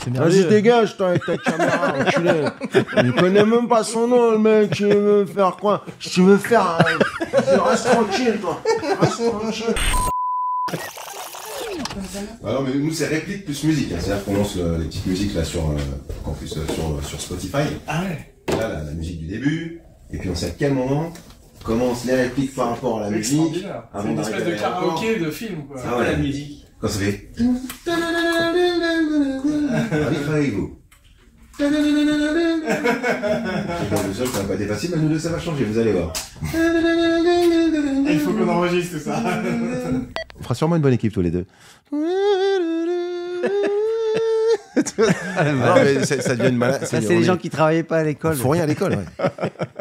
C'est merveilleux. Vas-y, dégage, toi, avec ta caméra, enculé. Il connaît même pas son nom, le mec. Tu veux me faire quoi? Tu veux faire... Reste tranquille, toi. Reste tranquille. Alors, mais nous, c'est réplique plus musique. Hein. C'est-à-dire qu'on lance les petites musiques là, sur Spotify. Ah ouais. Là, la musique du début. Et puis, on sait à quel moment commencent les répliques par rapport à la musique. C'est une espèce de karaoké de film, quoi. Ah ouais, la musique. Quand ça fait... Arrivez-vous. C'est bon, le seul, ça va pas être facile, mais nous deux, ça va changer, vous allez voir. Il faut qu'on enregistre ça. On fera sûrement une bonne équipe tous les deux. Non, mais ça devient une malade. Ça, c'est les gens qui travaillaient pas à l'école. Il faut rien à l'école, ouais.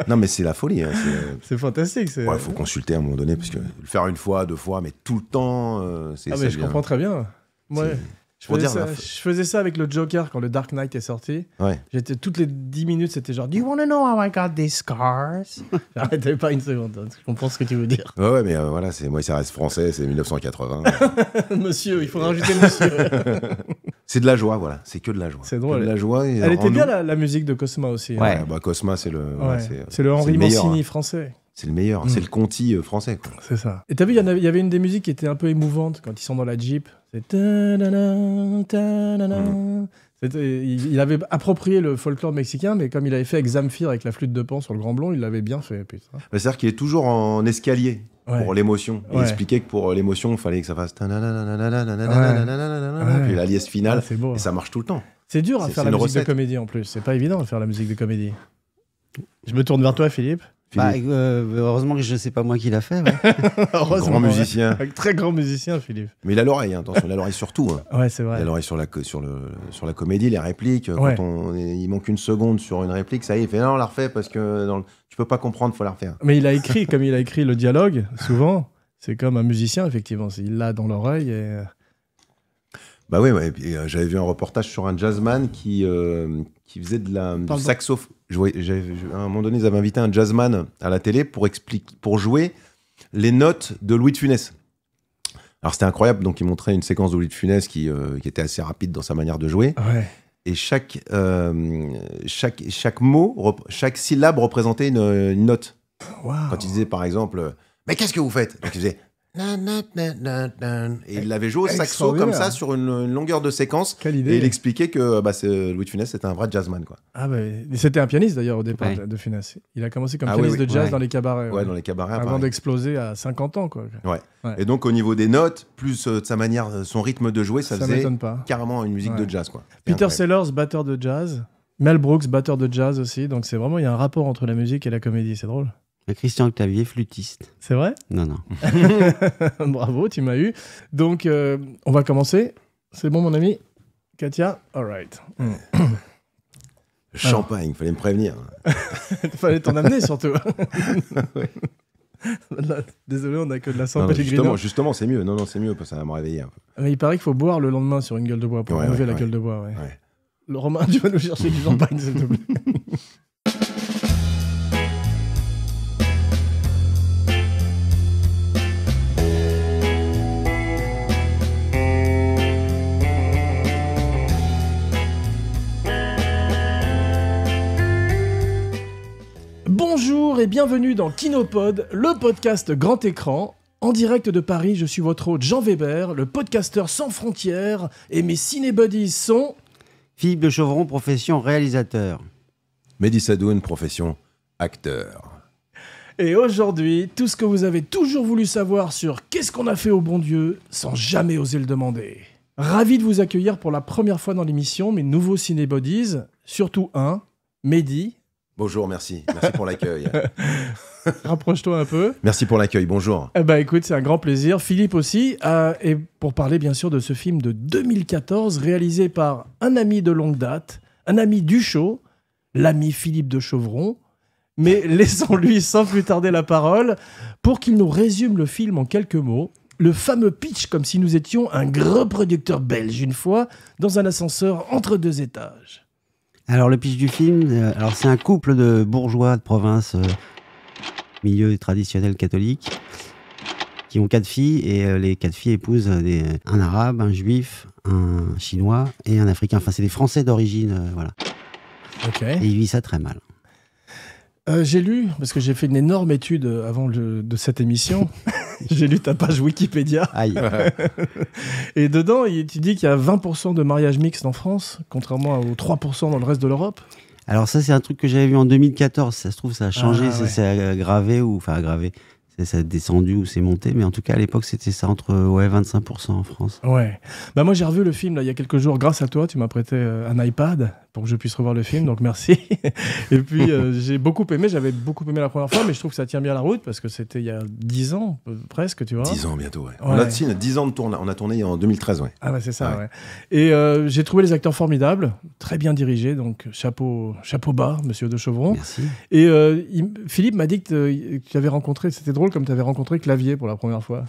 Non, mais c'est la folie. Hein. C'est fantastique. Il faut consulter à un moment donné, parce que le faire une fois, 2 fois, mais tout le temps, c'est Ah, mais je comprends très bien. Ouais. Je faisais ça avec le Joker quand le Dark Knight est sorti. Ouais. Toutes les 10 minutes, c'était genre, Do you want to know how I got these scars? J'arrêtais pas une seconde. Hein. Je comprends ce que tu veux dire. Ouais, mais voilà, moi, ça reste français, c'est 1980. Monsieur, il faut rajouter monsieur. C'est de la joie, voilà. C'est que de la joie. C'est drôle. Que de la joie. Et elle était bien la musique de Cosma aussi. Ouais. Bah, Cosma, c'est le. Ouais. C'est le Henri Mancini français. C'est le meilleur. C'est le Conti français. Quoi. C'est ça. Et t'as vu, il y avait une des musiques qui était un peu émouvante quand ils sont dans la Jeep. C'est il avait approprié le folklore mexicain, mais comme il avait fait avec Zamfir avec la flûte de Pan sur le Grand Blond, il l'avait bien fait. Putain. C'est-à-dire qu'il est toujours en escalier pour l'émotion. Il expliquait que pour l'émotion, il fallait que ça fasse. Puis la liesse finale. C'est beau. Et ça marche tout le temps. C'est dur à faire la musique de comédie en plus. C'est pas évident de faire la musique de comédie. Je me tourne vers toi, Philippe. Bah, heureusement que je sais pas moi qui l'a fait. Ouais. Grand musicien. Très grand musicien, Philippe. Mais il a l'oreille, attention, il a l'oreille sur tout. Hein. Ouais, c'est vrai. Il a l'oreille sur la comédie, les répliques. Ouais. Quand il manque une seconde sur une réplique, ça y est, il fait non, on la refait parce que tu peux pas comprendre, faut la refaire. Mais il a écrit, comme il a écrit le dialogue, souvent, c'est comme un musicien, effectivement. Il l'a dans l'oreille et... Bah oui, ouais. J'avais vu un reportage sur un jazzman qui faisait du saxophone. À un moment donné, ils avaient invité un jazzman à la télé pour jouer les notes de Louis de Funès. Alors c'était incroyable, donc il montrait une séquence de Louis de Funès qui était assez rapide dans sa manière de jouer. Ouais. Et chaque mot, chaque syllabe représentait une note. Wow. Quand il disait par exemple « Mais qu'est-ce que vous faites ?» Donc il faisait et il l'avait joué au saxo comme ça sur une longueur de séquence. Quelle idée. Et il expliquait que Louis de Funès c'était un vrai jazzman, quoi. Ah bah, c'était un pianiste d'ailleurs au départ de Funès. Il a commencé comme pianiste de jazz dans les cabarets. Ouais, dans les cabarets. Avant d'exploser à 50 ans, quoi. Ouais. Et donc au niveau des notes, plus de sa manière, son rythme de jouer, ça faisait pas. Carrément une musique de jazz, quoi. Peter Sellers, batteur de jazz. Mel Brooks, batteur de jazz aussi. Donc c'est vraiment, il y a un rapport entre la musique et la comédie. C'est drôle. Christian Clavier, flûtiste. C'est vrai? Non. Bravo, tu m'as eu. Donc, on va commencer. C'est bon, mon ami? Katia? All right. Champagne, il fallait me prévenir. Il fallait t'en amener, surtout. Désolé, on n'a que de la San Pellegrino. Justement, c'est mieux. Non, c'est mieux, parce que ça va me réveiller un peu. Mais il paraît qu'il faut boire le lendemain sur une gueule de bois pour enlever la gueule de bois. Ouais. Le Romain, tu vas nous chercher du champagne, s'il te plaît. Bonjour et bienvenue dans Kinopod, le podcast grand écran. En direct de Paris, je suis votre hôte Jean Weber, le podcasteur sans frontières, et mes cinébuddies sont... Philippe de Chauvron, profession réalisateur. Mehdi Sadoun, profession acteur. Et aujourd'hui, tout ce que vous avez toujours voulu savoir sur qu'est-ce qu'on a fait au bon Dieu, sans jamais oser le demander. Ravi de vous accueillir pour la première fois dans l'émission, mes nouveaux cinébuddies, surtout un, Mehdi. Bonjour, merci. Merci pour l'accueil. Rapproche-toi un peu. Merci pour l'accueil, bonjour. Écoute, c'est un grand plaisir. Philippe aussi. Et pour parler bien sûr de ce film de 2014, réalisé par un ami de longue date, un ami du show, l'ami Philippe de Chauvron. Mais laissons-lui sans plus tarder la parole pour qu'il nous résume le film en quelques mots. Le fameux pitch, comme si nous étions un gros producteur belge une fois, dans un ascenseur entre 2 étages. Alors le pitch du film, c'est un couple de bourgeois de province, milieu traditionnel catholique, qui ont 4 filles et les 4 filles épousent un arabe, un juif, un chinois et un africain. Enfin, c'est des Français d'origine, voilà. Ok. Et ils vivent ça très mal. J'ai lu, parce que j'ai fait une énorme étude avant de cette émission, j'ai lu ta page Wikipédia. Aïe. Et dedans, tu dis qu'il y a 20% de mariages mixtes en France, contrairement aux 3% dans le reste de l'Europe. Alors ça, c'est un truc que j'avais vu en 2014. Ça se trouve, ça a changé, Ah, ouais. c'est aggravé ou enfin aggravé. Ça a descendu ou c'est monté, mais en tout cas à l'époque c'était ça entre 25% en France. Ouais. Bah moi j'ai revu le film là, il y a quelques jours grâce à toi, tu m'as prêté un iPad pour que je puisse revoir le film, donc merci. Et puis j'ai beaucoup aimé, j'avais beaucoup aimé la première fois, mais je trouve que ça tient bien la route parce que c'était il y a 10 ans presque, tu vois. 10 ans bientôt, ouais. Ouais. On a 10 ans de tournage. On a tourné en 2013, ouais. Ah ouais, c'est ça, Ouais. ouais. Et j'ai trouvé les acteurs formidables, très bien dirigés, donc chapeau bas, monsieur de Chauvron. Merci. Et Philippe m'a dit que tu avais rencontré, c'était drôle comme tu avais rencontré Clavier pour la première fois.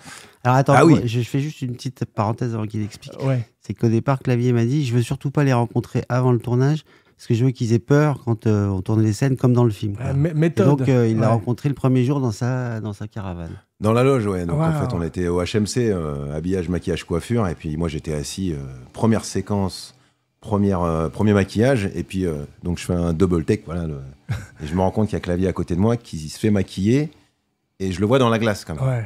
Alors attends, Ah oui. je fais juste une petite parenthèse avant qu'il explique. Ouais. C'est qu'au départ, Clavier m'a dit, je veux surtout pas les rencontrer avant le tournage, parce que je veux qu'ils aient peur quand on tournait les scènes comme dans le film. quoi. Et Méthode. donc il l'a Ouais. rencontré le premier jour dans sa caravane. Dans la loge, ouais. Donc Wow. en fait, on était au HMC, habillage, maquillage, coiffure. Et puis moi, j'étais assis, première séquence, premier maquillage. Et puis, donc je fais un double take, voilà. Et je me rends compte qu'il y a Clavier à côté de moi qui se fait maquiller. Et je le vois dans la glace, quand même. Ouais.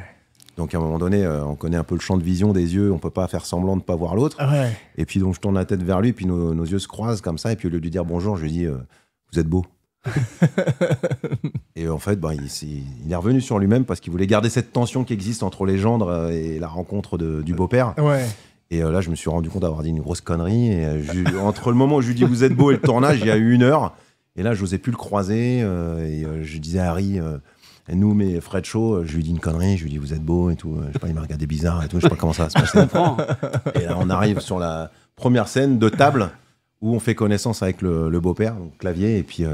Donc à un moment donné, on connaît un peu le champ de vision des yeux. On peut pas faire semblant de pas voir l'autre. Ouais. Et puis donc je tourne la tête vers lui. Puis nos yeux se croisent comme ça. Et puis au lieu de lui dire bonjour, je lui dis vous êtes beau. Et en fait, il est revenu sur lui-même parce qu'il voulait garder cette tension qui existe entre les gendres et la rencontre du beau-père. Ouais. Et là, je me suis rendu compte d'avoir dit une grosse connerie. Et entre le moment où je lui dis vous êtes beau et le tournage, il y a eu 1 heure. Et là, je n'osais plus le croiser. Je disais à Harry, nous, mes Fred Show, je lui dis une connerie. Je lui dis vous êtes beau et tout. Je sais pas, il m'a regardé bizarre et tout. Je sais pas comment ça va se passer. Et là, on arrive sur la première scène de table où on fait connaissance avec le beau-père, donc Clavier. Et puis,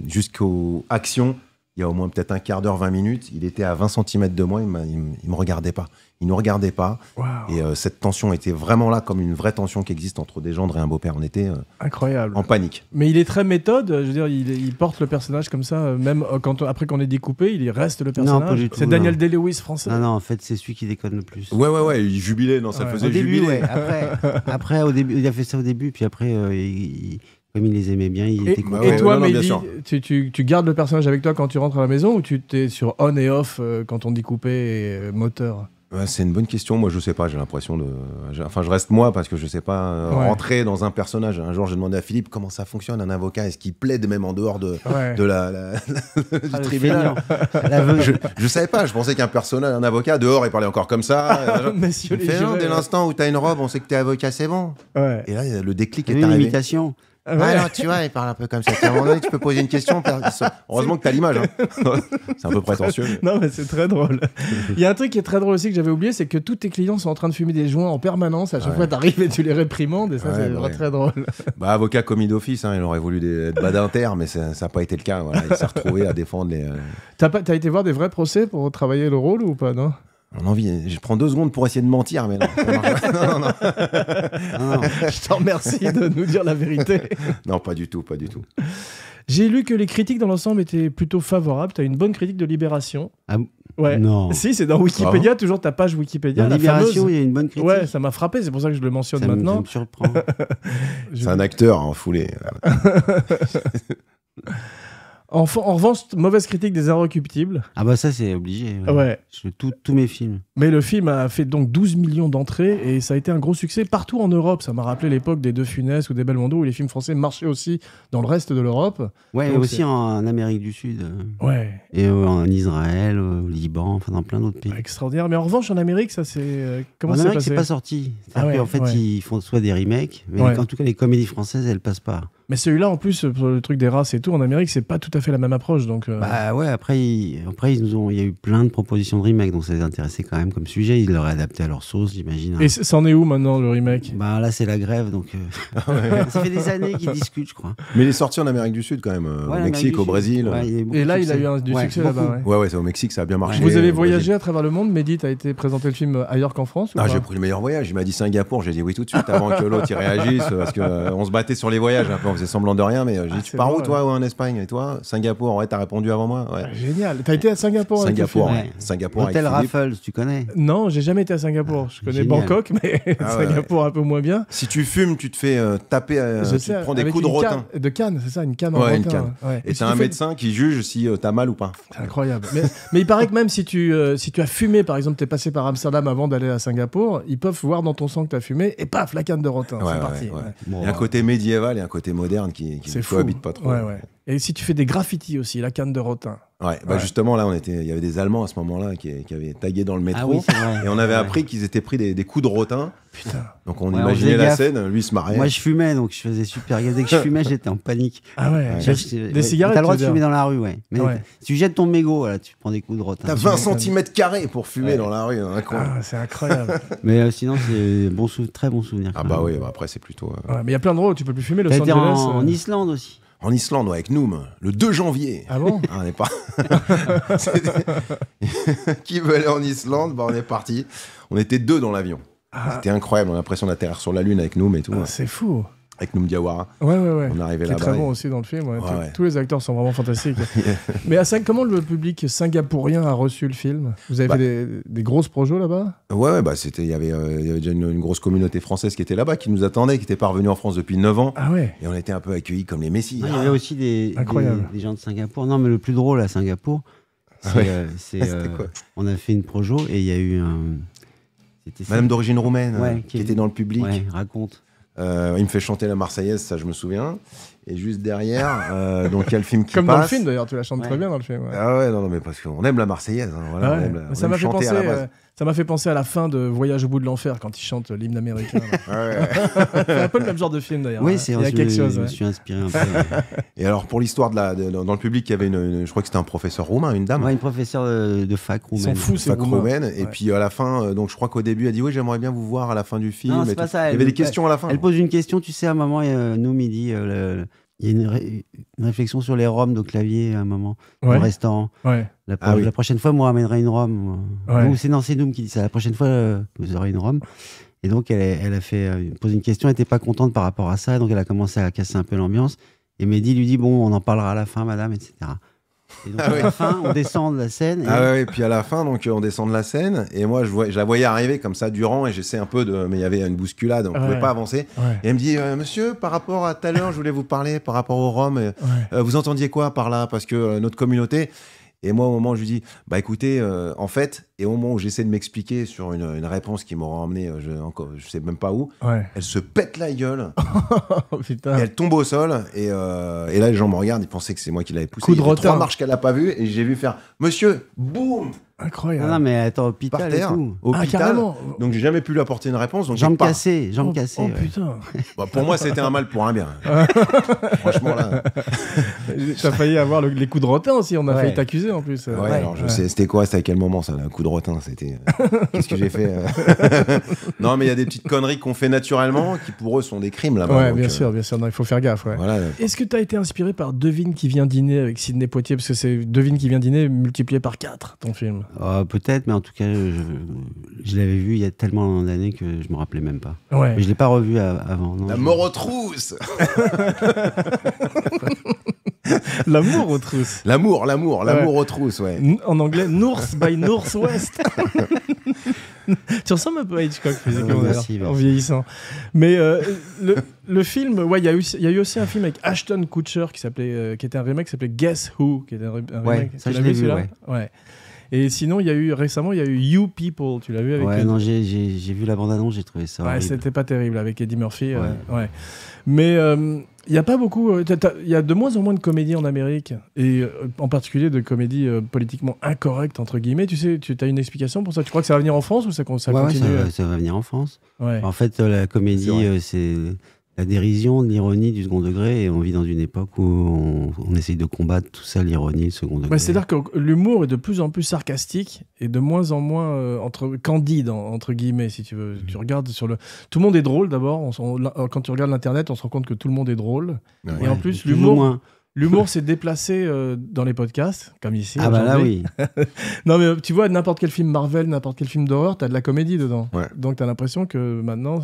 jusqu'aux actions, il y a au moins peut-être un quart d'heure, 20 minutes. Il était à 20 cm de moi. Il me regardait pas. Il nous regardait pas. Wow. Et cette tension était vraiment là, comme une vraie tension qui existe entre des gendres et un beau-père. On était Incroyable. en panique. Mais il est très méthode, je veux dire, il porte le personnage comme ça, même après qu'on est découpé, il reste le personnage. pas du tout, C'est Daniel non. Day-Lewis français. Non, en fait, c'est celui qui déconne le plus. Ouais, il jubilait. Non, ça Ouais. le faisait Au début, jubiler. ouais. Après, au début, il a fait ça au début, puis après, comme il les aimait bien, il était Et content. ouais, toi, non, bien Mehdi, sûr. tu gardes le personnage avec toi quand tu rentres à la maison ou tu t'es sur on et off quand on dit coupé et moteur? Ouais, c'est une bonne question. Moi, je sais pas. J'ai l'impression de. Enfin, je reste moi parce que je sais pas Ouais. rentrer dans un personnage. Un jour, j'ai demandé à Philippe comment ça fonctionne un avocat. Est-ce qu'il plaide même en dehors de Ouais. du le tribunal? feignant. L'aveugle. Je savais pas. Je pensais qu'un personnage, un avocat, dehors, il parlait encore comme ça. Messieurs les Fais jurés. dès l'instant où t'as une robe, on sait que t'es avocat, c'est bon. Ouais. Et là, le déclic T'as est vu arrivé. l'imitation. Ah ouais. Ah non, tu vois, il parle un peu comme ça. À un moment donné, tu peux poser une question. Heureusement que t'as l'image. Hein. C'est un peu prétentieux. mais- Non, mais c'est très drôle. Il y a un truc qui est très drôle aussi que j'avais oublié, c'est que tous tes clients sont en train de fumer des joints en permanence. À chaque Ouais. fois, t'arrives et tu les réprimandes, et ça, Ouais, c'est bah ouais. très drôle. Bah, avocat commis d'office, hein, il aurait voulu être badinter, mais ça n'a pas été le cas. Voilà. Il s'est retrouvé à défendre les. T'as été voir des vrais procès pour travailler le rôle ou pas, non? On a envie. Je prends 2 secondes pour essayer de mentir, mais non. non. Non, Je t'en remercie de nous dire la vérité. Non, pas du tout, pas du tout. J'ai lu que les critiques dans l'ensemble étaient plutôt favorables. T'as une bonne critique de Libération. Ah, Ouais. non. Si, c'est dans Wikipédia, toujours ta page Wikipédia. Dans la Libération, fameuse. il y a une bonne critique. Ouais, ça m'a frappé, c'est pour ça que je le mentionne ça maintenant. me surprend. C'est un acteur en foulée. En revanche, mauvaise critique des Inrecuptibles. Ah bah ça, c'est obligé. Ouais. Tous mes films. Mais le film a fait donc 12 millions d'entrées et ça a été un gros succès partout en Europe. Ça m'a rappelé l'époque des De Funès ou des Belmondo où les films français marchaient aussi dans le reste de l'Europe. Ouais, et Donc, aussi en Amérique du Sud. Ouais, Et en Israël, au Liban, enfin dans plein d'autres pays. extraordinaire. Mais en revanche, en Amérique, ça c'est. Comment En ça s'est Amérique, passé c'est pas sorti. Ah ouais, en fait, ouais. ils font soit des remakes, mais Ouais. en tout cas, les comédies françaises, elles passent pas. Mais celui-là, en plus, pour le truc des races et tout, en Amérique, c'est pas tout à fait la même approche. Donc, Bah ouais, après, il y a eu plein de propositions de remake, donc ça les intéressait quand même comme sujet. Ils l'auraient adapté à leur sauce, j'imagine. Et c'en est où maintenant le remake? Bah là, c'est la grève, donc ça fait des années qu'ils discutent, je crois. Mais il est sorti en Amérique du Sud quand même, Ouais, au l'Amérique Mexique, du au Sud. Brésil. Ouais, il y a eu beaucoup Et là, de il a eu succès. du Ouais, succès beaucoup. là-bas. Ouais. Ouais, c'est au Mexique, ça a bien marché. Vous avez au voyagé Brésil. à travers le monde. Mehdi, t'as été présenter le film ailleurs qu'en France ou Ah, pas j'ai pris le meilleur voyage. Il m'a dit Singapour. J'ai dit oui tout de suite avant que l'autre il réagisse parce qu'on se battait sur les voyages. Un peu. On faisais semblant de rien, mais j'ai dit, tu c'est pars où, drôle. toi, ou en Espagne? Et toi? Singapour. Ouais, t'as répondu avant moi. Ouais. Génial. T'as été à Singapour avec Singapour, le film ouais. Singapour avec Hôtel Philippe. Raffles, tu connais? Non, j'ai jamais été à Singapour. Je connais Génial. Bangkok, mais Ah ouais, Singapour un peu moins bien. Si tu fumes, tu te fais taper, Je tu sais, te prends des avec coups de une rotin. canne- de canne, c'est ça, une canne en Ouais, une rotin. canne. Ouais. Et si t'as tu un fais- médecin qui juge si t'as mal ou pas. C'est incroyable. Mais il paraît que même si tu as fumé, par exemple, t'es passé par Amsterdam avant d'aller à Singapour, ils peuvent voir dans ton sang que t'as fumé et paf, la canne de rotin. Ouais, c'est ouais, parti. ouais. Ouais. Bon, Il y a un côté médiéval et un côté moderne qui C'est fou. cohabitent pas trop. Ouais, ouais. Et si tu fais des graffitis aussi, la canne de rotin. Ouais, bah Ouais. justement, là, il y avait des Allemands à ce moment-là qui avaient tagué dans le métro. Ah oui, c'est vrai. Et on avait Ouais. appris qu'ils étaient pris des coups de rotin. Putain. Donc on Ouais, on imaginait faisait la gaffe. scène, lui il se mariait. Moi, je fumais, donc je faisais super gaffe. Dès que je fumais, j'étais en panique. Ah ouais. Des cigarettes, T'as le droit tu de veux fumer dire. dans la rue, ouais. Mais Ouais. si tu jettes ton mégot, voilà, tu prends des coups de rotin. T'as 20 cm² pour fumer Ouais. dans la rue, dans un coin. Ah, c'est incroyable. Mais sinon, c'est très bon souvenir. Ah quand bah même. oui, bah après c'est plutôt... Ouais, mais il y a plein d'endroits où tu peux plus fumer. Los T'as été Angeles. en Islande aussi. En Islande, ouais, avec Noom, le 2 janvier. Ah bon? Ah, on n'est pas... Qui veut aller en Islande? Bah on est parti. On était 2 dans l'avion. Ah, C'était incroyable, on a l'impression d'atterrir sur la Lune avec Noom et tout. ah, c'est fou. Avec Noom Diawara. Ouais, ouais, ouais. On est arrivé Qui est là-bas. très et- bon aussi dans le film. Ouais. Ouais, Tous- ouais. Tous les acteurs sont vraiment fantastiques. Mais comment le public singapourien a reçu le film? Vous avez Bah. fait des grosses projets là-bas? Ouais, bah il y avait déjà une grosse communauté française qui était là-bas, qui nous attendait, qui était pas revenue en France depuis 9 ans. Ah ouais. Et on était un peu accueillis comme les messies. Non, il y avait aussi Incroyable. des gens de Singapour. Non, mais le plus drôle à Singapour, c'est, Ouais. c'est, quoi on a fait une projo et il y a eu un. C'était ça. Madame d'origine roumaine, Ouais, qui était dans le public. Ouais, raconte. Il me fait chanter la Marseillaise, ça je me souviens. Et juste derrière, donc il y a le film qui Comme passe. dans le film d'ailleurs, tu la chantes Ouais. très bien dans le film. Ouais. Ah ouais, non, mais parce qu'on aime la Marseillaise. Hein, voilà, Ah on ouais. aime, on Ça aime m'a fait chanter penser. à la base. Ça m'a fait penser à la fin de Voyage au bout de l'enfer quand il chante l'hymne américain. là. Ouais, ouais. C'est un peu le même genre de film d'ailleurs. Oui, Ouais. c'est Il y a je quelque me- chose. Je me ouais. suis inspiré un peu. Ouais. Et alors pour l'histoire dans le public, il y avait je crois que c'était un professeur roumain, une dame. Ouais, une professeure de fac Ils roumaine. sont fous ces Fac Roumains. roumaine. Et Ouais. puis à la fin, donc je crois qu'au début, elle dit oui, j'aimerais bien vous voir à la fin du film. Non, et c'est pas tout. ça, Il y elle- avait des questions à la fin. Elle pose une question, tu sais, à un moment, nous, midi, il y a une réflexion sur les Roms de clavier à un moment, Ouais. au restaurant. Ouais. Ah oui. La prochaine fois, moi, ramènerai une Rome. Ouais. Ou c'est Noum qui dit ça. La prochaine fois, vous aurez une Rome. Et donc, elle a fait pose une question, elle n'était pas contente par rapport à ça, donc elle a commencé à casser un peu l'ambiance. Et Mehdi lui dit, bon, on en parlera à la fin, madame, etc. Et donc, à la fin, on descend de la scène. Et Ah ouais, et puis à la fin, donc on descend de la scène, et moi je la voyais arriver comme ça durant, et j'essaie un peu mais il y avait une bousculade, on Ouais. pouvait pas avancer. Ouais. Et elle me dit, monsieur, par rapport à tout à l'heure, je voulais vous parler par rapport aux Roms. Ouais. Vous entendiez quoi par là? Parce que notre communauté. Et moi, au moment où je lui dis, bah écoutez, en fait, et au moment où j'essaie de m'expliquer sur une réponse qui m'aura emmené, je sais même pas où, Ouais. elle se pète la gueule, Oh, et putain. elle tombe au sol, et là les gens me regardent, ils pensaient que c'est moi qui l'avais poussé. Coup de Il y avait rotin. 3 marches qu'elle a pas vues, et j'ai vu faire, monsieur, boum, Incroyable. Non, mais attends, par hôpital et terre, tout. Ah, hôpital. carrément. Donc j'ai jamais pu lui apporter une réponse. Donc Jambes j'ai pas. cassées, jambes Oh, cassées. oh, ouais. putain. Bah, pour moi, c'était un mal pour un bien. Franchement là. T'as failli avoir les coups de rotin aussi. On a Ouais. failli t'accuser en plus. Ouais, alors je sais, c'était quoi? C'était à quel moment ça? Un coup de rotin, c'était. Qu'est-ce que j'ai fait? Non, mais il y a des petites conneries qu'on fait naturellement qui pour eux sont des crimes là-bas. Ouais, donc, bien sûr, bien sûr. Non, il faut faire gaffe. Ouais. Voilà. Est-ce que tu as été inspiré par Devine qui vient dîner avec Sidney Poitier? Parce que c'est Devine qui vient dîner multiplié par 4, ton film. Peut-être, mais en tout cas, je l'avais vu il y a tellement d'années que je me rappelais même pas. Ouais. Mais je l'ai pas revu avant. Non, La mort aux trousses. L'amour aux trousses. L'amour aux trousses, ouais. En anglais, North by Northwest. Tu ressembles un peu à Hitchcock physiquement, Merci, d'ailleurs, en merci. vieillissant. Mais le film, ouais, il y a eu aussi un film avec Ashton Kutcher qui était un remake qui s'appelait Guess Who, qui était un Ouais, remake. ça, Tu je l'as l'ai vu, celui-là ouais. Et sinon, récemment, il y a eu You People. Tu l'as vu avec Ouais, non, j'ai vu la bande-annonce, j'ai trouvé ça Ouais, horrible. c'était pas terrible avec Eddie Murphy. Ouais. Ouais. Mais il y a pas beaucoup. Il y a de moins en moins de comédies en Amérique, et en particulier de comédies politiquement incorrectes entre guillemets. Tu sais, tu as une explication pour ça? Tu crois que ça va venir en France ou ça Ouais, continue? ça va venir en France. Ouais. En fait, la C'est comédie, vrai. c'est la dérision, l'ironie du second degré, et on vit dans une époque où on essaye de combattre tout ça, l'ironie, le second degré. Bah, c'est-à-dire que l'humour est de plus en plus sarcastique et de moins en moins candide, entre guillemets, si tu veux. Tu regardes tout le monde est drôle d'abord. Quand tu regardes l'internet, on se rend compte que tout le monde est drôle. Ouais. Et en plus, plus ou l'humour. moins. L'humour s'est déplacé dans les podcasts, comme ici. Ah bah là, oui. Non, mais tu vois, n'importe quel film Marvel, n'importe quel film d'horreur, t'as de la comédie dedans. Ouais. Donc t'as l'impression que maintenant,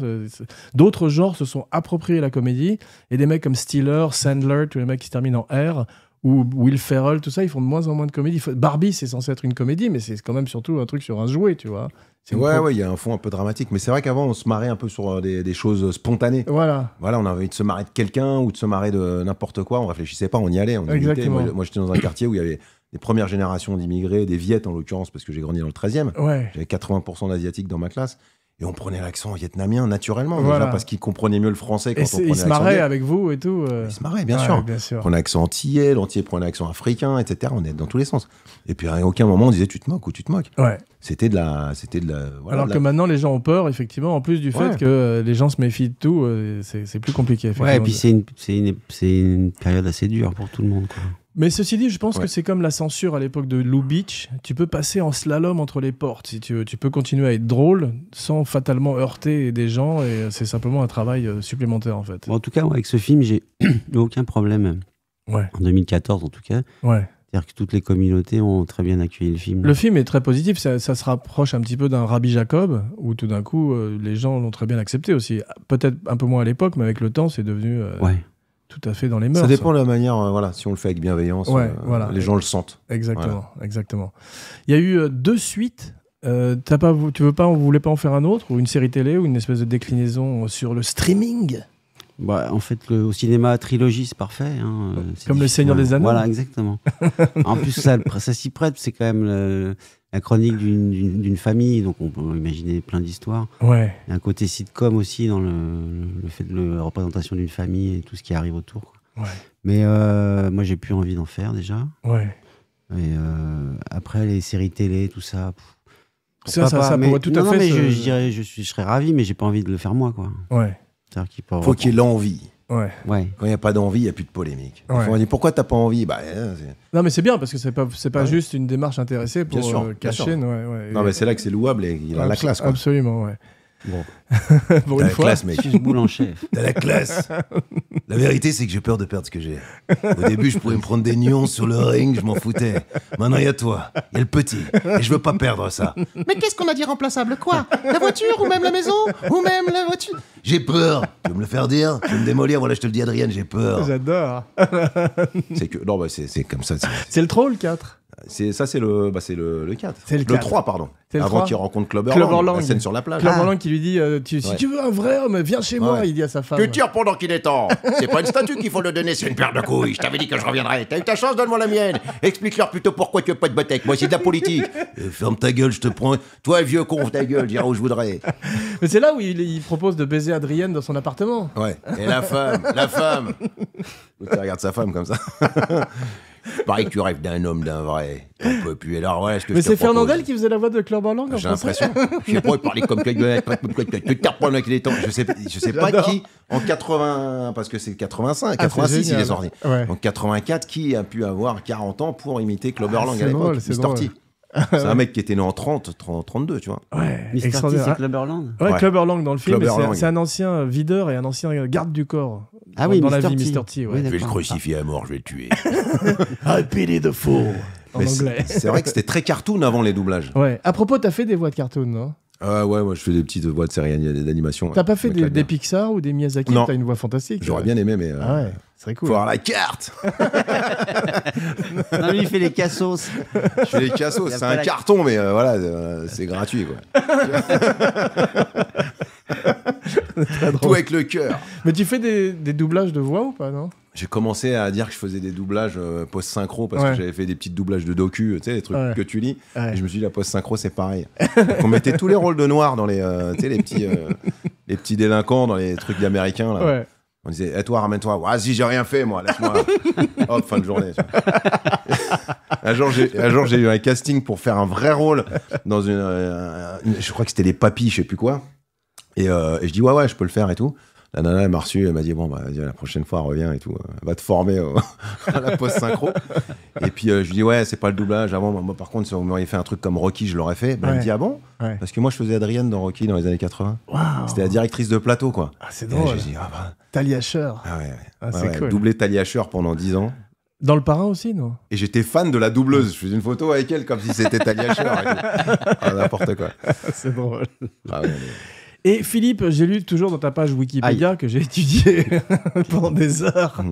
d'autres genres se sont appropriés la comédie. Et des mecs comme Stiller, Sandler, tous les mecs qui se terminent en R, ou Will Ferrell, tout ça, ils font de moins en moins de comédie. Barbie, c'est censé être une comédie, mais c'est quand même surtout un truc sur un jouet, tu vois. Ouais, il y a un fond un peu dramatique. Mais c'est vrai qu'avant, on se marrait un peu sur des choses spontanées. Voilà. Voilà, on avait envie de se marrer de quelqu'un ou de se marrer de n'importe quoi. On réfléchissait pas, on y allait. On imitait. Exactement. Moi, j'étais dans un quartier où il y avait des premières générations d'immigrés, des Viettes en l'occurrence, parce que j'ai grandi dans le 13e. Ouais. J'avais 80% d'asiatiques dans ma classe. Et on prenait l'accent vietnamien naturellement, Voilà. déjà, parce qu'ils comprenaient mieux le français quand Et on prenait ils se l'accent marraient viet. avec vous et tout. Ils se marraient, bien Ouais, sûr. bien sûr. On prenait l'accent antillais, l'antillais prenait l'accent africain, etc. On est dans tous les sens. Et puis à aucun moment on disait tu te moques ou tu te moques. Ouais. C'était de la. Voilà, Alors de que la- maintenant, les gens ont peur, effectivement, en plus du fait Ouais. que les gens se méfient de tout, c'est plus compliqué. Ouais, et effectivement. puis c'est une période assez dure pour tout le monde, quoi. Mais ceci dit, je pense Ouais. que c'est comme la censure à l'époque de Lou Beach. Tu peux passer en slalom entre les portes, si tu veux. Tu peux continuer à être drôle sans fatalement heurter des gens, et c'est simplement un travail supplémentaire, en fait. Bon, en tout cas, moi, avec ce film, j'ai eu aucun problème. Ouais, En 2014, en tout cas. ouais. C'est-à-dire que toutes les communautés ont très bien accueilli le film. Le film est très positif, ça se rapproche un petit peu d'un Rabbi Jacob, où tout d'un coup, les gens l'ont très bien accepté aussi. Peut-être un peu moins à l'époque, mais avec le temps, c'est devenu Ouais. tout à fait dans les mœurs. Ça dépend de la manière, voilà, si on le fait avec bienveillance, Ouais, voilà. les gens le sentent. Exactement, exactement. Il y a eu 2 suites. Vous voulez pas en faire un autre, ou une série télé, ou une espèce de déclinaison sur le streaming? Bah, en fait, au cinéma, trilogie, c'est parfait. Hein. C'est Comme Le difficile. Seigneur des Anneaux. Voilà, exactement. En plus, ça s'y prête. C'est quand même la chronique d'une famille, donc on peut imaginer plein d'histoires. Ouais. Il y a un côté sitcom aussi dans le fait de la représentation d'une famille et tout ce qui arrive autour, quoi. Ouais. Mais moi, j'ai plus envie d'en faire déjà. Ouais. Et après, les séries télé, tout ça. Ça pourquoi pas, pourrait tout à non, fait mais se- je serais ravi, mais j'ai pas envie de le faire moi, quoi. Ouais. C'est-à-dire qu'il peut Faut qu'il y ait l'envie. Ouais. Ouais. Quand il n'y a pas d'envie, il n'y a plus de polémique. Ouais. On dit pourquoi t'as pas envie Non, mais c'est bien parce que c'est pas Ouais. juste une démarche intéressée pour Bien sûr, bien cacher. sûr. Ouais. Non, mais c'est là que c'est louable et il a la classe, quoi. Absolument, ouais. Bon. Pour T'as une la fois. classe, mec. Suce boule en chef. T'as la classe. La vérité, c'est que j'ai peur de perdre ce que j'ai. Au début, je pouvais me prendre des nuances sur le ring, je m'en foutais. Maintenant, il y a toi, il y a le petit. Et je veux pas perdre ça. Mais qu'est-ce qu'on a d'irremplaçable? Quoi? La voiture ou même la maison? Ou même la voiture? J'ai peur. Tu veux me le faire dire? Tu veux me démolir? Voilà, je te le dis, Adrien, j'ai peur. J'adore. C'est que. Non, bah, c'est comme ça. C'est le troll 4. C'est le 4. C'est le 4. 3, pardon. C'est le Avant 3. qu'il rencontre Clubber Clubber Lang, Lang. la scène sur la plage. Claire Morland qui lui dit si Ouais. tu veux un vrai homme, viens chez moi. Ouais. Il dit à sa femme. Tu tires pendant qu'il est temps. C'est pas une statue qu'il faut le donner, c'est une paire de couilles. Je t'avais dit que je reviendrais. T'as eu ta chance, donne-moi la mienne. Explique-leur plutôt pourquoi tu veux pas de botte avec moi, c'est de la politique. Ferme ta gueule, je te prends. Toi, vieux con, ta gueule, j'irai où je voudrais. Mais c'est là où il propose de baiser Adrienne dans son appartement. Ouais. Et la femme. Tu regardes sa femme comme ça. Pareil que tu rêves d'un homme, d'un vrai. On peut plus. Alors, voilà ce que Mais je te c'est propose. Fernandel qui faisait la voix de Claire Morland en J'ai français. l'impression. Je sais pas, il parlait comme quelqu'un. Tu tires pendant qu'il est temps. Je sais pas J'adore. qui, en 80, parce que c'est 85, 86 il est génial. sorti. Ouais. En 84, qui a pu avoir 40 ans pour imiter Clubber Lang c'est à l'époque? drôle, c'est Mr. drôle. T. C'est un mec qui était né en 32, tu vois. Ouais, Mr. T, extraordinaire. c'est Clubberland. Ouais, Ouais. Clubber Lang dans le film, Clubber mais Lang. c'est un ancien videur et un ancien garde du corps. Ah oui, dans la Mr. vie, T. Mr. T. Oui, Ouais. Je vais le d'accord. crucifier à mort, je vais le tuer. I pity the fool. En Mais anglais. c'est vrai que c'était très cartoon avant les doublages. Ouais. À propos, t'as fait des voix de cartoon, non? Ouais, moi je fais des petites voix de séries d'animation. T'as pas fait Avec la des bière. Pixar ou des Miyazaki? Non. T'as une voix fantastique. J'aurais bien aimé, mais. Ah ouais, ce serait cool. Faut avoir la carte. Non, lui, il fait les cassos. Je fais les cassos. Il a C'est pas un la- carton, mais voilà, c'est gratuit, quoi. Très drôle. Tout avec le cœur. Mais tu fais des doublages de voix ou pas, non? J'ai commencé à dire que je faisais des doublages post-synchro parce Ouais. que j'avais fait des petits doublages de docu, tu sais, les trucs Ouais. que tu lis. Ouais. Et je me suis dit, la post-synchro, c'est pareil. Donc, on mettait tous les rôles de noirs dans les, tu sais, les petits délinquants dans les trucs d'américains, là. Ouais. On disait, eh, toi, ramène-toi. Ah, si, j'ai rien fait, moi, laisse-moi. Hop, fin de journée. tu vois. Un jour, j'ai eu un casting pour faire un vrai rôle dans je crois que c'était les papis, je sais plus quoi. Et je dis, ouais, je peux le faire et tout. La nana, elle m'a reçu, elle m'a dit, bon, bah, vas-y, la prochaine fois, reviens et tout. Elle va te former à la post-synchro. Et puis, je lui dis, ouais, c'est pas le doublage. Avant, moi, par contre, si vous m'auriez fait un truc comme Rocky, je l'aurais fait. Ben, Elle Ouais. me dit, ah bon? Ouais. Parce que moi, je faisais Adrienne dans Rocky dans les années 80. Waouh. C'était la directrice de plateau, quoi. Ah, c'est Et drôle. j'ai dit, ah bah. Talia Shire. Ah ouais, Ah, ouais, c'est ouais. cool. Doublé Talia Shire pendant 10 ans. Dans Le Parrain aussi, non? Et j'étais fan de la doubleuse. Je faisais une photo avec elle comme si c'était Talia Shire. N'importe quoi. C'est drôle. Ah ouais, Et Philippe, j'ai lu toujours dans ta page Wikipédia que j'ai étudié pendant des heures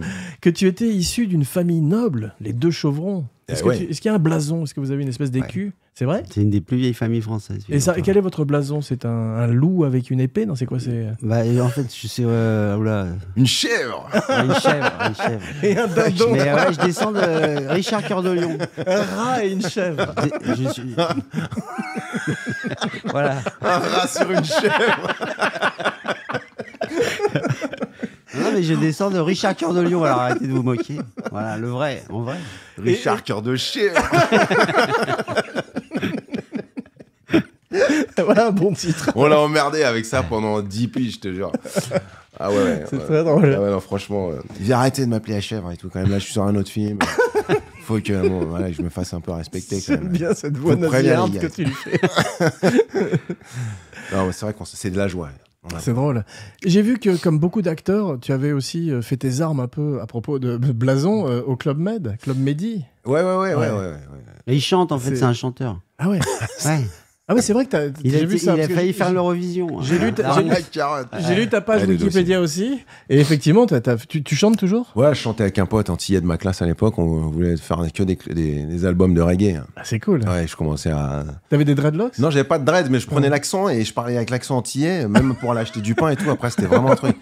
que tu étais issu d'une famille noble, les deux Chauvrons. Est-ce qu'il y a un blason? Est-ce que vous avez une espèce d'écu? C'est vrai? C'est une des plus vieilles familles françaises. Et quel est votre blason? C'est un loup avec une épée? Non, c'est quoi? En fait, je sais... Une chèvre. Une chèvre. Et un dindon. Mais je descends de Richard Cœur de Lion. Un rat et une chèvre. Je suis... Voilà. Un rat sur une chèvre. Non, mais je descends de Richard Cœur de Lion, alors arrêtez de vous moquer. Voilà, le vrai, en vrai. Richard Cœur de chèvre. Voilà un bon titre. On l'a emmerdé avec ça pendant 10 piges, je te jure. Ah ouais. C'est très drôle. Ah ouais, non, franchement. Il dit arrêtez de m'appeler la chèvre et tout. Quand même, là, je suis sur un autre film. Faut que je me fasse un peu respecter. J'aime bien cette voix nasillarde que tu lui fais. Non, c'est vrai que c'est de la joie. C'est drôle. J'ai vu que, comme beaucoup d'acteurs, tu avais aussi fait tes armes un peu à propos de blason au Club Med, Club Medi. Ouais. Et il chante, en fait, c'est un chanteur. Ah ouais. Ouais. Ah ouais, c'est vrai que j'ai vu ça. Il a failli faire l'Eurovision. J'ai lu ta page Wikipédia aussi. Et effectivement, tu chantes toujours? Ouais, je chantais avec un pote antillais de ma classe à l'époque. On voulait faire que des albums de reggae. Ah, c'est cool. Ouais, je commençais à... T'avais des dreadlocks? Non, j'avais pas de dread, mais je prenais l'accent et je parlais avec l'accent antillais, même pour aller acheter du pain et tout. Après, c'était vraiment un truc.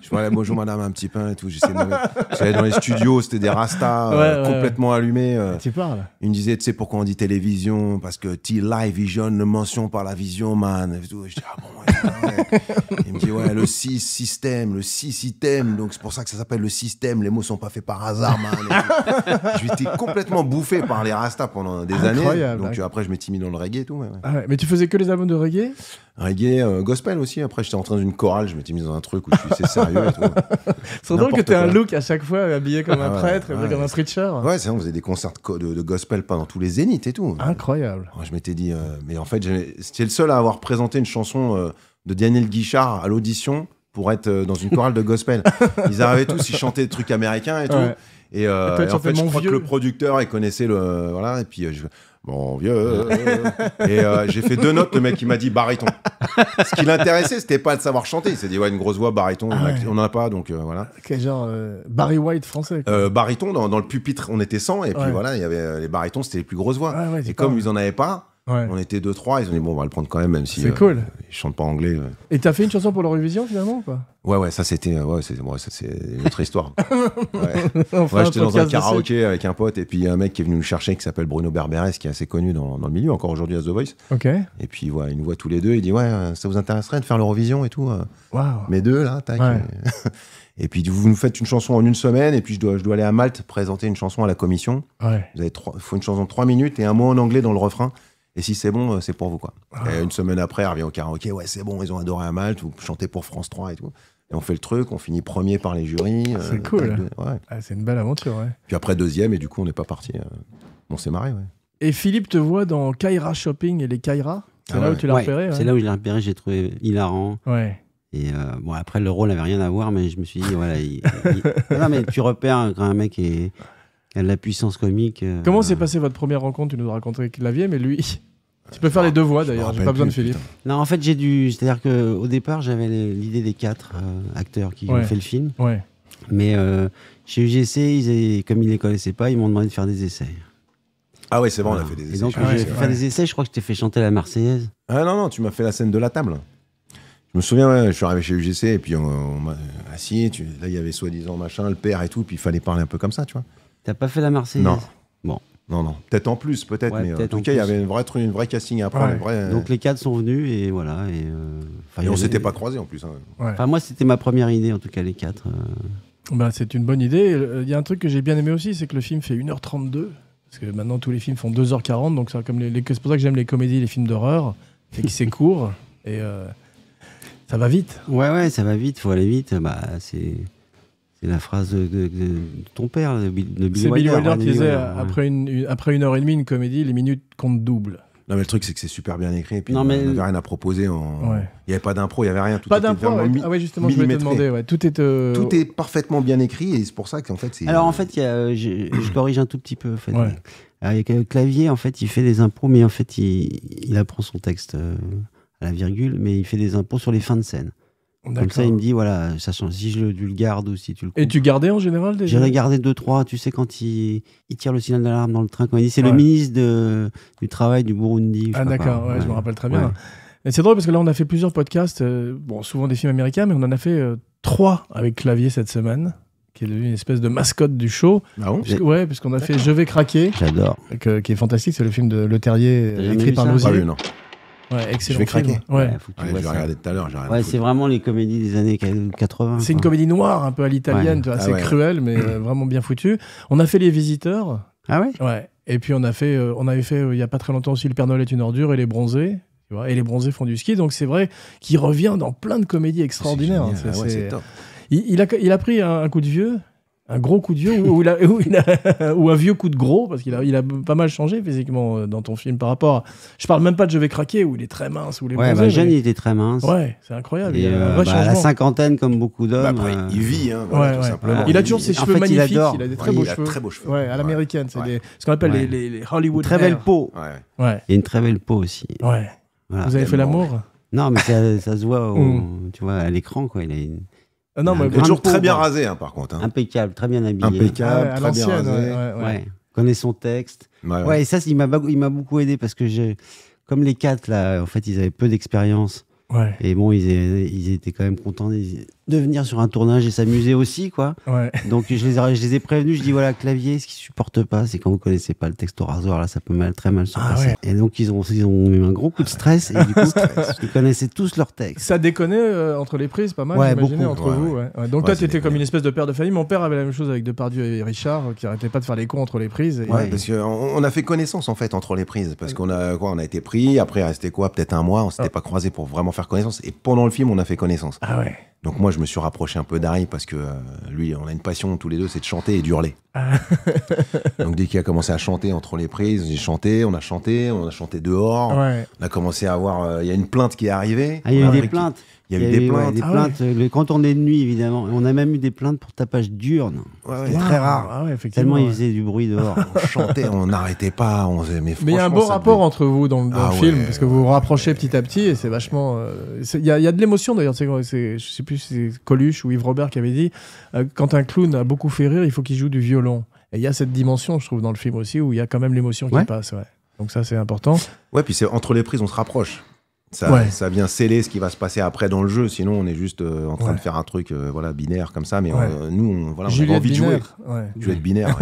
Je parlais bonjour madame, un petit pain et tout. J'allais dans les studios, c'était des rastas complètement allumés. Tu parles. Il me disait, tu sais pourquoi on dit télévision? Parce que T-Live Vision, le mention par la vision, man. Et tout. Je dis, ah bon, ouais. Il me dit, ouais, le 6 système, donc c'est pour ça que ça s'appelle le système, les mots sont pas faits par hasard, man. Je m'étais complètement bouffé par les rastas pendant des années. Donc après, je m'étais mis dans le reggae et tout. Ouais. Ah ouais. Mais tu faisais que les albums de reggae? Reggae, gospel aussi. Après, j'étais en train d'une chorale, je m'étais mis dans un truc où je suis sérieux et tout. C'est drôle que tu aies un look à chaque fois habillé comme un prêtre, comme un preacher. Ouais, c'est vrai, on faisait des concerts de gospel pendant tous les zéniths et tout. Incroyable. Je m'étais dit, mais en fait, j'étais le seul à avoir présenté une chanson de Daniel Guichard à l'audition pour être dans une chorale de gospel. Ils arrivaient tous, ils chantaient des trucs américains et tout. Ouais. Et en fait, je crois que le producteur, il connaissait le. Voilà, et puis bon vieux. Et j'ai fait 2 notes, le mec il m'a dit baryton. Ce qui l'intéressait, c'était pas de savoir chanter. Il s'est dit, ouais, une grosse voix, baryton, on n'en a pas, donc voilà. Quel genre Barry White français. Baryton, dans le pupitre, on était 100, et puis voilà, il y avait les barytons, c'était les plus grosses voix. Et comme ils en avaient pas, on était 2-3, ils ont dit, bon, on va le prendre quand même si cool. Ils chantent pas anglais. Et t'as fait une chanson pour l'Eurovision finalement ou pas? Ouais, ça c'était c'est une autre histoire. J'étais dans un karaoké avec un pote et puis il y a un mec qui est venu nous chercher qui s'appelle Bruno Berberes, qui est assez connu dans le milieu encore aujourd'hui à The Voice. Ok. Et puis il nous voit tous les deux, il dit ouais, ça vous intéresserait de faire l'Eurovision et tout. Wow. Mes deux là, tac. Ouais. Et puis vous nous faites une chanson en 1 semaine et puis je dois aller à Malte présenter une chanson à la commission. Ouais. Il faut une chanson de 3 minutes et un mot en anglais dans le refrain. Et si c'est bon, c'est pour vous quoi. Et 1 semaine après, elle revient au karaoké, ouais c'est bon, ils ont adoré à Malte, vous chantez pour France 3 et tout. Et on fait le truc, on finit premier par les jurys. C'est cool. Ouais. C'est une belle aventure, ouais. Puis après 2e, et du coup on n'est pas parti. On s'est marré, ouais. Et Philippe te voit dans Kaira Shopping et les Kaira. C'est là où tu l'as repéré. C'est là où je l'ai repéré, j'ai trouvé hilarant. Ouais. Et bon, après le rôle n'avait rien à voir, mais je me suis dit, voilà. Non, mais tu repères quand un mec a de la puissance comique. Comment s'est passée votre première rencontre? Tu nous as raconté Clavier, mais lui. Tu peux faire les 2 voix d'ailleurs, j'ai pas besoin de Philippe. Non, en fait, c'est-à-dire qu'au départ, j'avais l'idée des 4 acteurs qui ont fait le film. Ouais. Mais chez UGC, comme ils ne les connaissaient pas, ils m'ont demandé de faire des essais. Ah ouais, c'est bon, on a fait des essais. Et donc, j'ai fait des essais, je crois que je t'ai fait chanter la Marseillaise. Ah non, tu m'as fait la scène de la table. Je me souviens, je suis arrivé chez UGC et puis on m'a assis, là il y avait soi-disant machin, le père et tout, puis il fallait parler un peu comme ça, tu vois. T'as pas fait la Marseillaise? Non. Bon. Non. Peut-être en plus, mais en tout cas, il y avait une vraie casting à prendre. Donc les 4 sont venus et voilà. Et on s'était pas croisés en plus. Hein. Ouais. Enfin, moi, c'était ma première idée, en tout cas, les 4. Bah, c'est une bonne idée. Il y a un truc que j'ai bien aimé aussi, c'est que le film fait 1h32. Parce que maintenant, tous les films font 2h40. Donc, c'est pour ça que j'aime les comédies, les films d'horreur. C'est que c'est court. Et ça va vite. Ouais, ça va vite. Il faut aller vite. Bah, c'est la phrase de ton père, de Billy Wilder. C'est Billy Wilder qui disait, après 1h30, une comédie, les minutes comptent double. Non, mais le truc, c'est que c'est super bien écrit. Et puis, Non, mais- on n'avait rien à proposer. Il Ouais. n'y avait pas d'impro, il n'y avait rien. Tout Pas était d'impro. vraiment Ah ouais, justement, je voulais te millimétré. demander. Ouais. Tout est. Tout est parfaitement bien écrit et c'est pour ça qu'en fait, c'est. Alors en fait, je corrige un tout petit peu. En fait. Ouais. Avec le clavier, en fait, il fait des impros, mais en fait, il apprend son texte à la virgule, mais il fait des impros sur les fins de scène. Comme ça, il me dit, voilà, ça change. Si tu le gardes ou si tu le coupes. Et tu gardais en général des. J'ai regardé 2-3, tu sais, quand il tire le signal d'alarme dans le train, quand il dit c'est Ouais. le ministre du Travail du Burundi. Ah d'accord, ouais, je me rappelle très bien. Ouais. Et c'est drôle parce que là, on a fait plusieurs podcasts, bon, souvent des films américains, mais on en a fait 3 avec clavier cette semaine, qui est devenu une espèce de mascotte du show. Ah bon Puisqu'on a fait Je vais craquer, J'adore. qui est fantastique, c'est le film de Le Terrier, T'as jamais écrit vu par ça? Pas Lozier. vu, non. Ouais, excellent Je vais film. craquer. Ouais. Faut que tu Ouais, je vois vais ça. regarder tout à l'heure. j'ai rien à Ouais, foutre. c'est vraiment les comédies des années 80. C'est une quoi. comédie noire, un peu à l'italienne, Ouais. tu vois, Ah assez ouais. cruelle, mais vraiment bien foutue. On a fait Les Visiteurs, Ah ouais. ouais. Et puis on avait fait il y a pas très longtemps aussi Le Père Noël est une ordure et Les Bronzés. Tu vois, et Les Bronzés font du ski, donc c'est vrai qu'il revient dans plein de comédies extraordinaires. C'est génial. Ah ouais, c'est top. Il a pris un coup de vieux, un gros coup de vieux, ou un vieux coup de gros, parce qu'il a pas mal changé physiquement dans ton film par rapport à... Je parle même pas de Je vais craquer, où il est très mince, ou Les Ouais, Bronzés. jeune, mais- il était très mince. Ouais, c'est incroyable. Et il y a un vrai à la changement. cinquantaine, comme beaucoup d'hommes. Bah, après, il vit, hein, voilà, Ouais, tout ouais. simplement. Il a toujours ses En cheveux fait, il magnifiques, adore. il a des très Ouais, beaux il a cheveux. très beaux cheveux. Ouais, à l'américaine, c'est Ouais. ce qu'on appelle Ouais. les Hollywood Très belle hair. peau. Ouais. Ouais, Et une très belle peau aussi. ouais. Voilà. Vous avez fait tellement. l'amour? Non, mais ça se voit, tu vois, à l'écran, quoi. Il est Ah non, Il a mais un Il est grain toujours de peau, très bien quoi. rasé, hein, par contre. Hein. impeccable, très bien habillé. Impeccable, à très bien l'ancienne, rasé. ouais. Ouais. Connaît son texte. Ouais, Ouais, et ça, il m'a beaucoup aidé parce que comme les 4, là, en fait, ils avaient peu d'expérience. Ouais, Et bon, ils étaient quand même contents de venir sur un tournage et s'amuser aussi, quoi. ouais. Donc, je les ai prévenus. Je dis, voilà, clavier, ce qu'ils supportent pas, c'est quand vous connaissez pas le texte au rasoir, là, ça peut très mal se Ah passer. ouais. Et donc, ils ont eu un gros coup de stress. Et du coup, ils connaissaient tous leur texte. Ça déconnait entre les prises, pas mal, Ouais, j'imaginais, beaucoup. entre Ouais, vous. Ouais. Donc Ouais, toi, c'est t'étais des comme connus. une espèce de père de famille. Mon père avait la même chose avec Depardieu et Richard, qui arrêtaient pas de faire les cons entre les prises. Et- Ouais, parce qu'on a fait connaissance en fait entre les prises. Parce qu'on a été pris, après il restait peut-être un mois, on s'était pas croisés pour vraiment faire connaissance. Et pendant le film, on a fait connaissance. Ah ouais. Donc moi, je me suis rapproché un peu d'Harry parce que lui, on a une passion tous les deux, c'est de chanter et d'hurler. Donc dès qu'il a commencé à chanter entre les prises, j'ai chanté, on a chanté dehors. Ouais. On a commencé à avoir, il y a une plainte qui est arrivée. Ah, il y a eu Après des plaintes. Il y a eu des plaintes. Ouais, des Ah plaintes. Quand on est de nuit, évidemment. On a même eu des plaintes pour tapage diurne. Ouais, ouais. C'est très rare. Ah ouais, effectivement. Tellement il ouais. faisait du bruit dehors. On chantait, on n'arrêtait pas, on faisait, mais Mais il y a un franchement, beau ça rapport devait- entre vous dans le Ah film, ouais, parce que vous vous rapprochez petit à petit et c'est vachement. Il y a de l'émotion d'ailleurs. Je sais plus si c'est Coluche ou Yves Robert qui avait dit quand un clown a beaucoup fait rire, il faut qu'il joue du violon. Et il y a cette dimension, je trouve, dans le film aussi, où il y a quand même l'émotion qui Ouais. passe. Ouais. Donc ça, c'est important. Ouais, puis c'est entre les prises, on se rapproche. Ça, Ouais. ça vient sceller ce qui va se passer après dans le jeu. Sinon, on est juste en train Ouais. de faire un truc binaire comme ça. Mais Ouais. nous, on avait Juliette envie de jouer. Binaire. Ouais. Juliette binaire.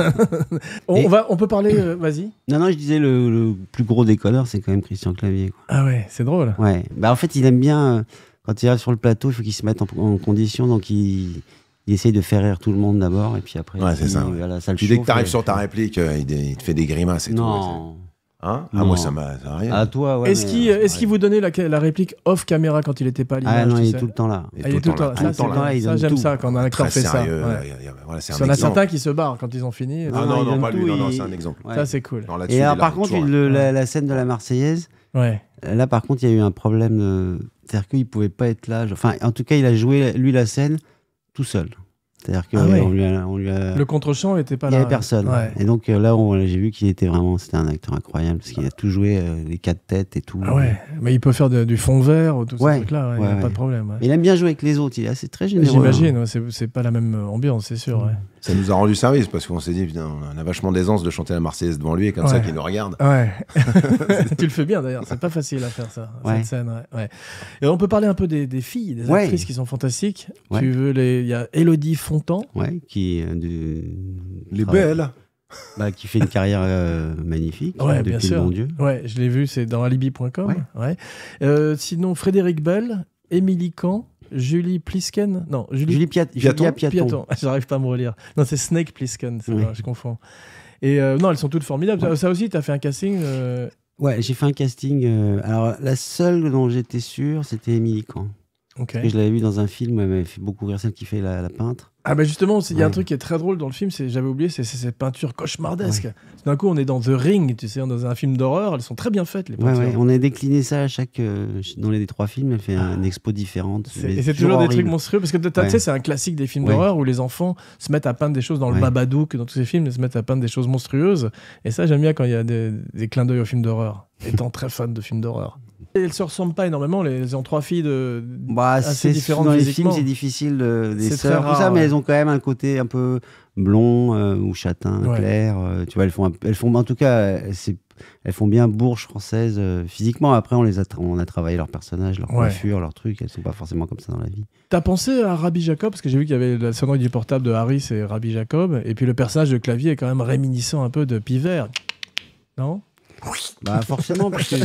Ouais. On peut parler. Vas-y. Non, je disais, le plus gros déconneur, c'est quand même Christian Clavier, quoi. Ah ouais, c'est drôle. Ouais. Bah, en fait, il aime bien, quand il arrive sur le plateau, il faut qu'il se mette en condition. Donc, il essaye de faire rire tout le monde d'abord. Et puis après, Ouais, c'est ça, ouais. Voilà, ça le Puis dès que chauffe, tu arrives et- sur ta réplique, il te fait des grimaces et tout. Non. Hein Non. Ah, moi, ça m'a rien. À toi, ouais. Est-ce qu'il vous donnait la réplique off caméra quand il était pas à l'image? Ah non, tu il est sais tout le temps là. Et Ah, il est tout le temps là. tout Ça, le c'est temps bien. là. il Ça, donne j'aime tout. ça quand un acteur Très fait ça. sérieux. Ouais. Voilà, c'est Il un y en a exemple. certains qui se barrent quand ils ont fini. Ah Non, non, il non, donne pas lui. tout, Non, non, il- c'est un exemple. Ouais. Ça, c'est cool. Non, là-dessus, Et il alors, est par là, contre, toujours, la scène de la Marseillaise, Ouais. là, par contre, il y a eu un problème. C'est-à-dire qu'il pouvait pas être là. Enfin, en tout cas, il a joué, lui, la scène tout seul. C'est-à-dire qu'on Ah ouais. on lui a. Le contre-champ n'était pas Il là. n'y avait personne. Ouais. Et donc là, j'ai vu qu'il était vraiment. C'était un acteur incroyable parce qu'il a tout joué, les 4 têtes et tout. Ah ouais, mais il peut faire du fond vert ou tout Ouais. ce truc-là, il n'y a Ouais, pas de problème. ouais. Mais il aime bien jouer avec les autres. Il est assez très généreux. J'imagine, hein. ouais, c'est pas la même ambiance, c'est sûr. Ouais. Ça nous a rendu service parce qu'on s'est dit, putain, on a vachement d'aisance de chanter la Marseillaise devant lui et comme ça Ouais. qu'il nous regarde. Ouais. Tu le fais bien d'ailleurs, c'est pas facile à faire ça, Ouais. cette scène. Ouais. Ouais. Et on peut parler un peu des filles, des Ouais. actrices qui sont fantastiques. Ouais. Il y a Élodie Fontan. Ouais, Les belles. qui fait une carrière magnifique Ouais, depuis bien le sûr. bon Dieu. Ouais, je l'ai vu, c'est dans alibi.com. Ouais. Sinon, Frédéric Bell, Émilie Kahn, Julie Plisken. Non, Julia Piaton. Piaton. J'arrive pas à me relire. Non, c'est Snake Plissken, c'est Oui. vrai, je confonds. Et non, elles sont toutes formidables. Ouais. Ça aussi, tu as fait un casting. Ouais, j'ai fait un casting. Alors, la seule dont j'étais sûr, c'était Émilie Kahn. Ok. Parce que je l'avais vu dans un film, elle m'avait fait beaucoup rire, celle qui fait la peintre. Ah bah justement, il y a un Ouais. truc qui est très drôle dans le film, j'avais oublié, c'est ces peintures cauchemardesques. D'un coup, on est dans The Ring, tu sais, dans un film d'horreur, elles sont très bien faites, les Ouais, peintures. ouais, on a décliné ça à chaque. Dans les 3 films, elle fait une expo différente. Et c'est toujours des trucs horrible. monstrueux, parce que tu Ouais. sais, c'est un classique des films Ouais. d'horreur où les enfants se mettent à peindre des choses dans le Ouais. Babadook, dans tous ces films, ils se mettent à peindre des choses monstrueuses. Et ça, j'aime bien quand il y a des clins d'œil aux films d'horreur, étant très fan de films d'horreur. Et elles se ressemblent pas énormément, elles ont 3 filles Bah, assez c'est différentes dans les physiquement. films, c'est difficile des C'est très sœurs, tout rare, ça, mais ouais. elles ont quand même un côté un peu blond ou châtain, Ouais. clair. Tu vois, elles font, en tout cas, elles font bien bourge française physiquement. Après, on a travaillé leurs personnages, leur Ouais. coiffure, leurs trucs. Elles sont pas forcément comme ça dans la vie. T'as pensé à Rabbi Jacob, parce que j'ai vu qu'il y avait la sonnerie du portable de Harry, c'est Rabbi Jacob, et puis le personnage de Clavier est quand même réminiscent un peu de Pivert. Non? Bah, forcément, parce que.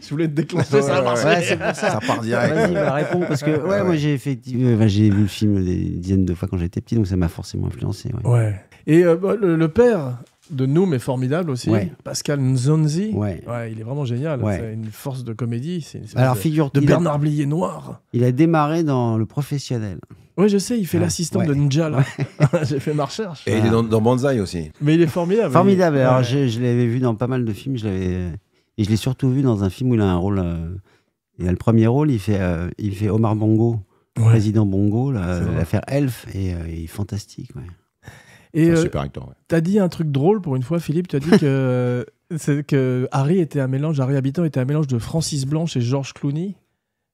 Je voulais te déclencher, ça a marché. Ouais, c'est pour ça. Ça part direct. Vas-y, bah, réponds, parce que ouais, moi j'ai effectivement, j'ai vu le film des dizaines de fois quand j'étais petit, donc ça m'a forcément influencé. Ouais. Ouais. Et le père de Noom est formidable aussi, Ouais. Pascal Nzonzi. Ouais. Ouais, il est vraiment génial. Ouais. C'est une force de comédie. C'est une espèce Alors de figure-toi, Bernard Blier noir. il a démarré dans le professionnel. Oui, je sais, il fait Ouais. l'assistant Ouais. de Ninja. Là. J'ai fait ma recherche. Et il est dans Banzai aussi. Mais il est formidable. Formidable. Il- Alors ouais. je l'avais vu dans pas mal de films, et je l'ai surtout vu dans un film où il a un rôle. Il a le premier rôle, il fait Omar Bongo, Ouais. président Bongo, C'est vrai. l'affaire Elf, et il est fantastique. Ouais. Et C'est un super acteur. Ouais. t'as dit un truc drôle pour une fois, Philippe. Tu as dit que, que Harry Habitant était un mélange de Francis Blanche et George Clooney.